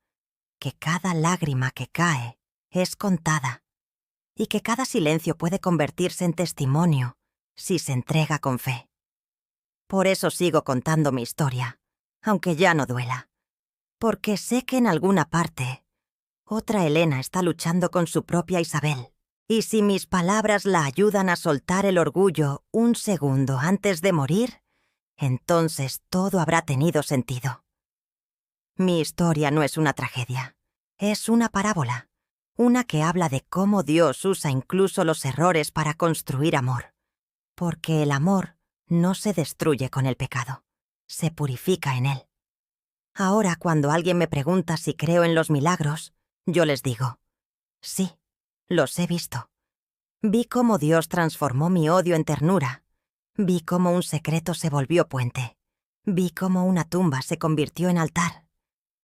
que cada lágrima que cae es contada y que cada silencio puede convertirse en testimonio si se entrega con fe. Por eso sigo contando mi historia, aunque ya no duela, porque sé que en alguna parte otra Elena está luchando con su propia Isabel, y si mis palabras la ayudan a soltar el orgullo un segundo antes de morir, entonces todo habrá tenido sentido. Mi historia no es una tragedia, es una parábola, una que habla de cómo Dios usa incluso los errores para construir amor, porque el amor no se destruye con el pecado, se purifica en él. Ahora, cuando alguien me pregunta si creo en los milagros, yo les digo: sí, los he visto. Vi cómo Dios transformó mi odio en ternura. Vi cómo un secreto se volvió puente. Vi cómo una tumba se convirtió en altar.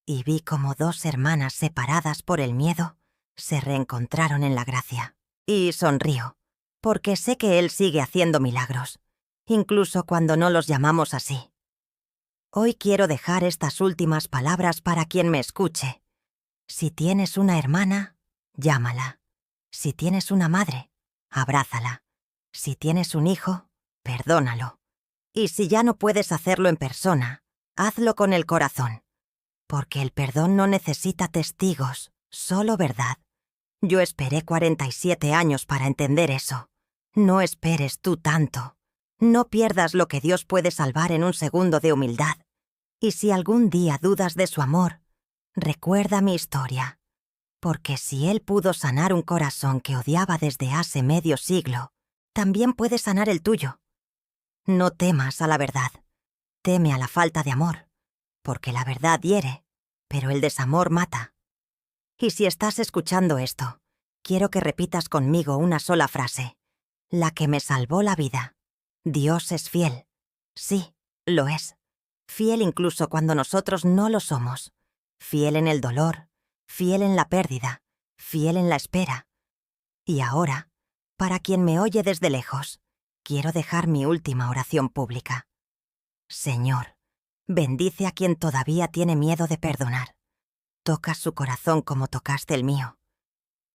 Y vi cómo dos hermanas separadas por el miedo se reencontraron en la gracia. Y sonrío, porque sé que Él sigue haciendo milagros, incluso cuando no los llamamos así. Hoy quiero dejar estas últimas palabras para quien me escuche. Si tienes una hermana, llámala. Si tienes una madre, abrázala. Si tienes un hijo, perdónalo. Y si ya no puedes hacerlo en persona, hazlo con el corazón. Porque el perdón no necesita testigos, solo verdad. Yo esperé 47 años para entender eso. No esperes tú tanto. No pierdas lo que Dios puede salvar en un segundo de humildad. Y si algún día dudas de su amor, recuerda mi historia. Porque si Él pudo sanar un corazón que odiaba desde hace medio siglo, también puede sanar el tuyo. No temas a la verdad. Teme a la falta de amor. Porque la verdad hiere, pero el desamor mata. Y si estás escuchando esto, quiero que repitas conmigo una sola frase: la que me salvó la vida. Dios es fiel. Sí, lo es. Fiel incluso cuando nosotros no lo somos. Fiel en el dolor, fiel en la pérdida, fiel en la espera. Y ahora, para quien me oye desde lejos, quiero dejar mi última oración pública. Señor, bendice a quien todavía tiene miedo de perdonar. Toca su corazón como tocaste el mío.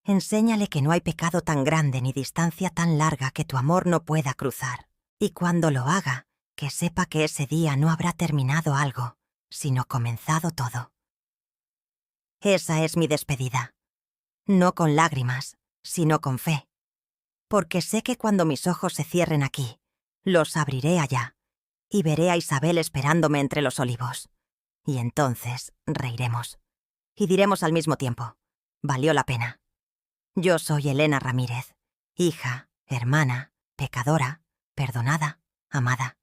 Enséñale que no hay pecado tan grande ni distancia tan larga que tu amor no pueda cruzar. Y cuando lo haga, que sepa que ese día no habrá terminado algo, sino comenzado todo. Esa es mi despedida. No con lágrimas, sino con fe. Porque sé que cuando mis ojos se cierren aquí, los abriré allá, y veré a Isabel esperándome entre los olivos. Y entonces reiremos. Y diremos al mismo tiempo: valió la pena. Yo soy Elena Ramírez, hija, hermana, pecadora, perdonada, amada.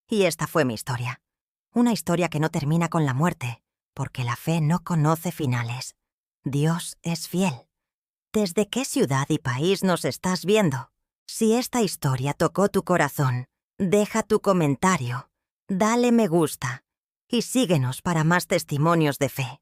Y esta fue mi historia. Una historia que no termina con la muerte, porque la fe no conoce finales. Dios es fiel. ¿Desde qué ciudad y país nos estás viendo? Si esta historia tocó tu corazón, deja tu comentario, dale me gusta y síguenos para más testimonios de fe.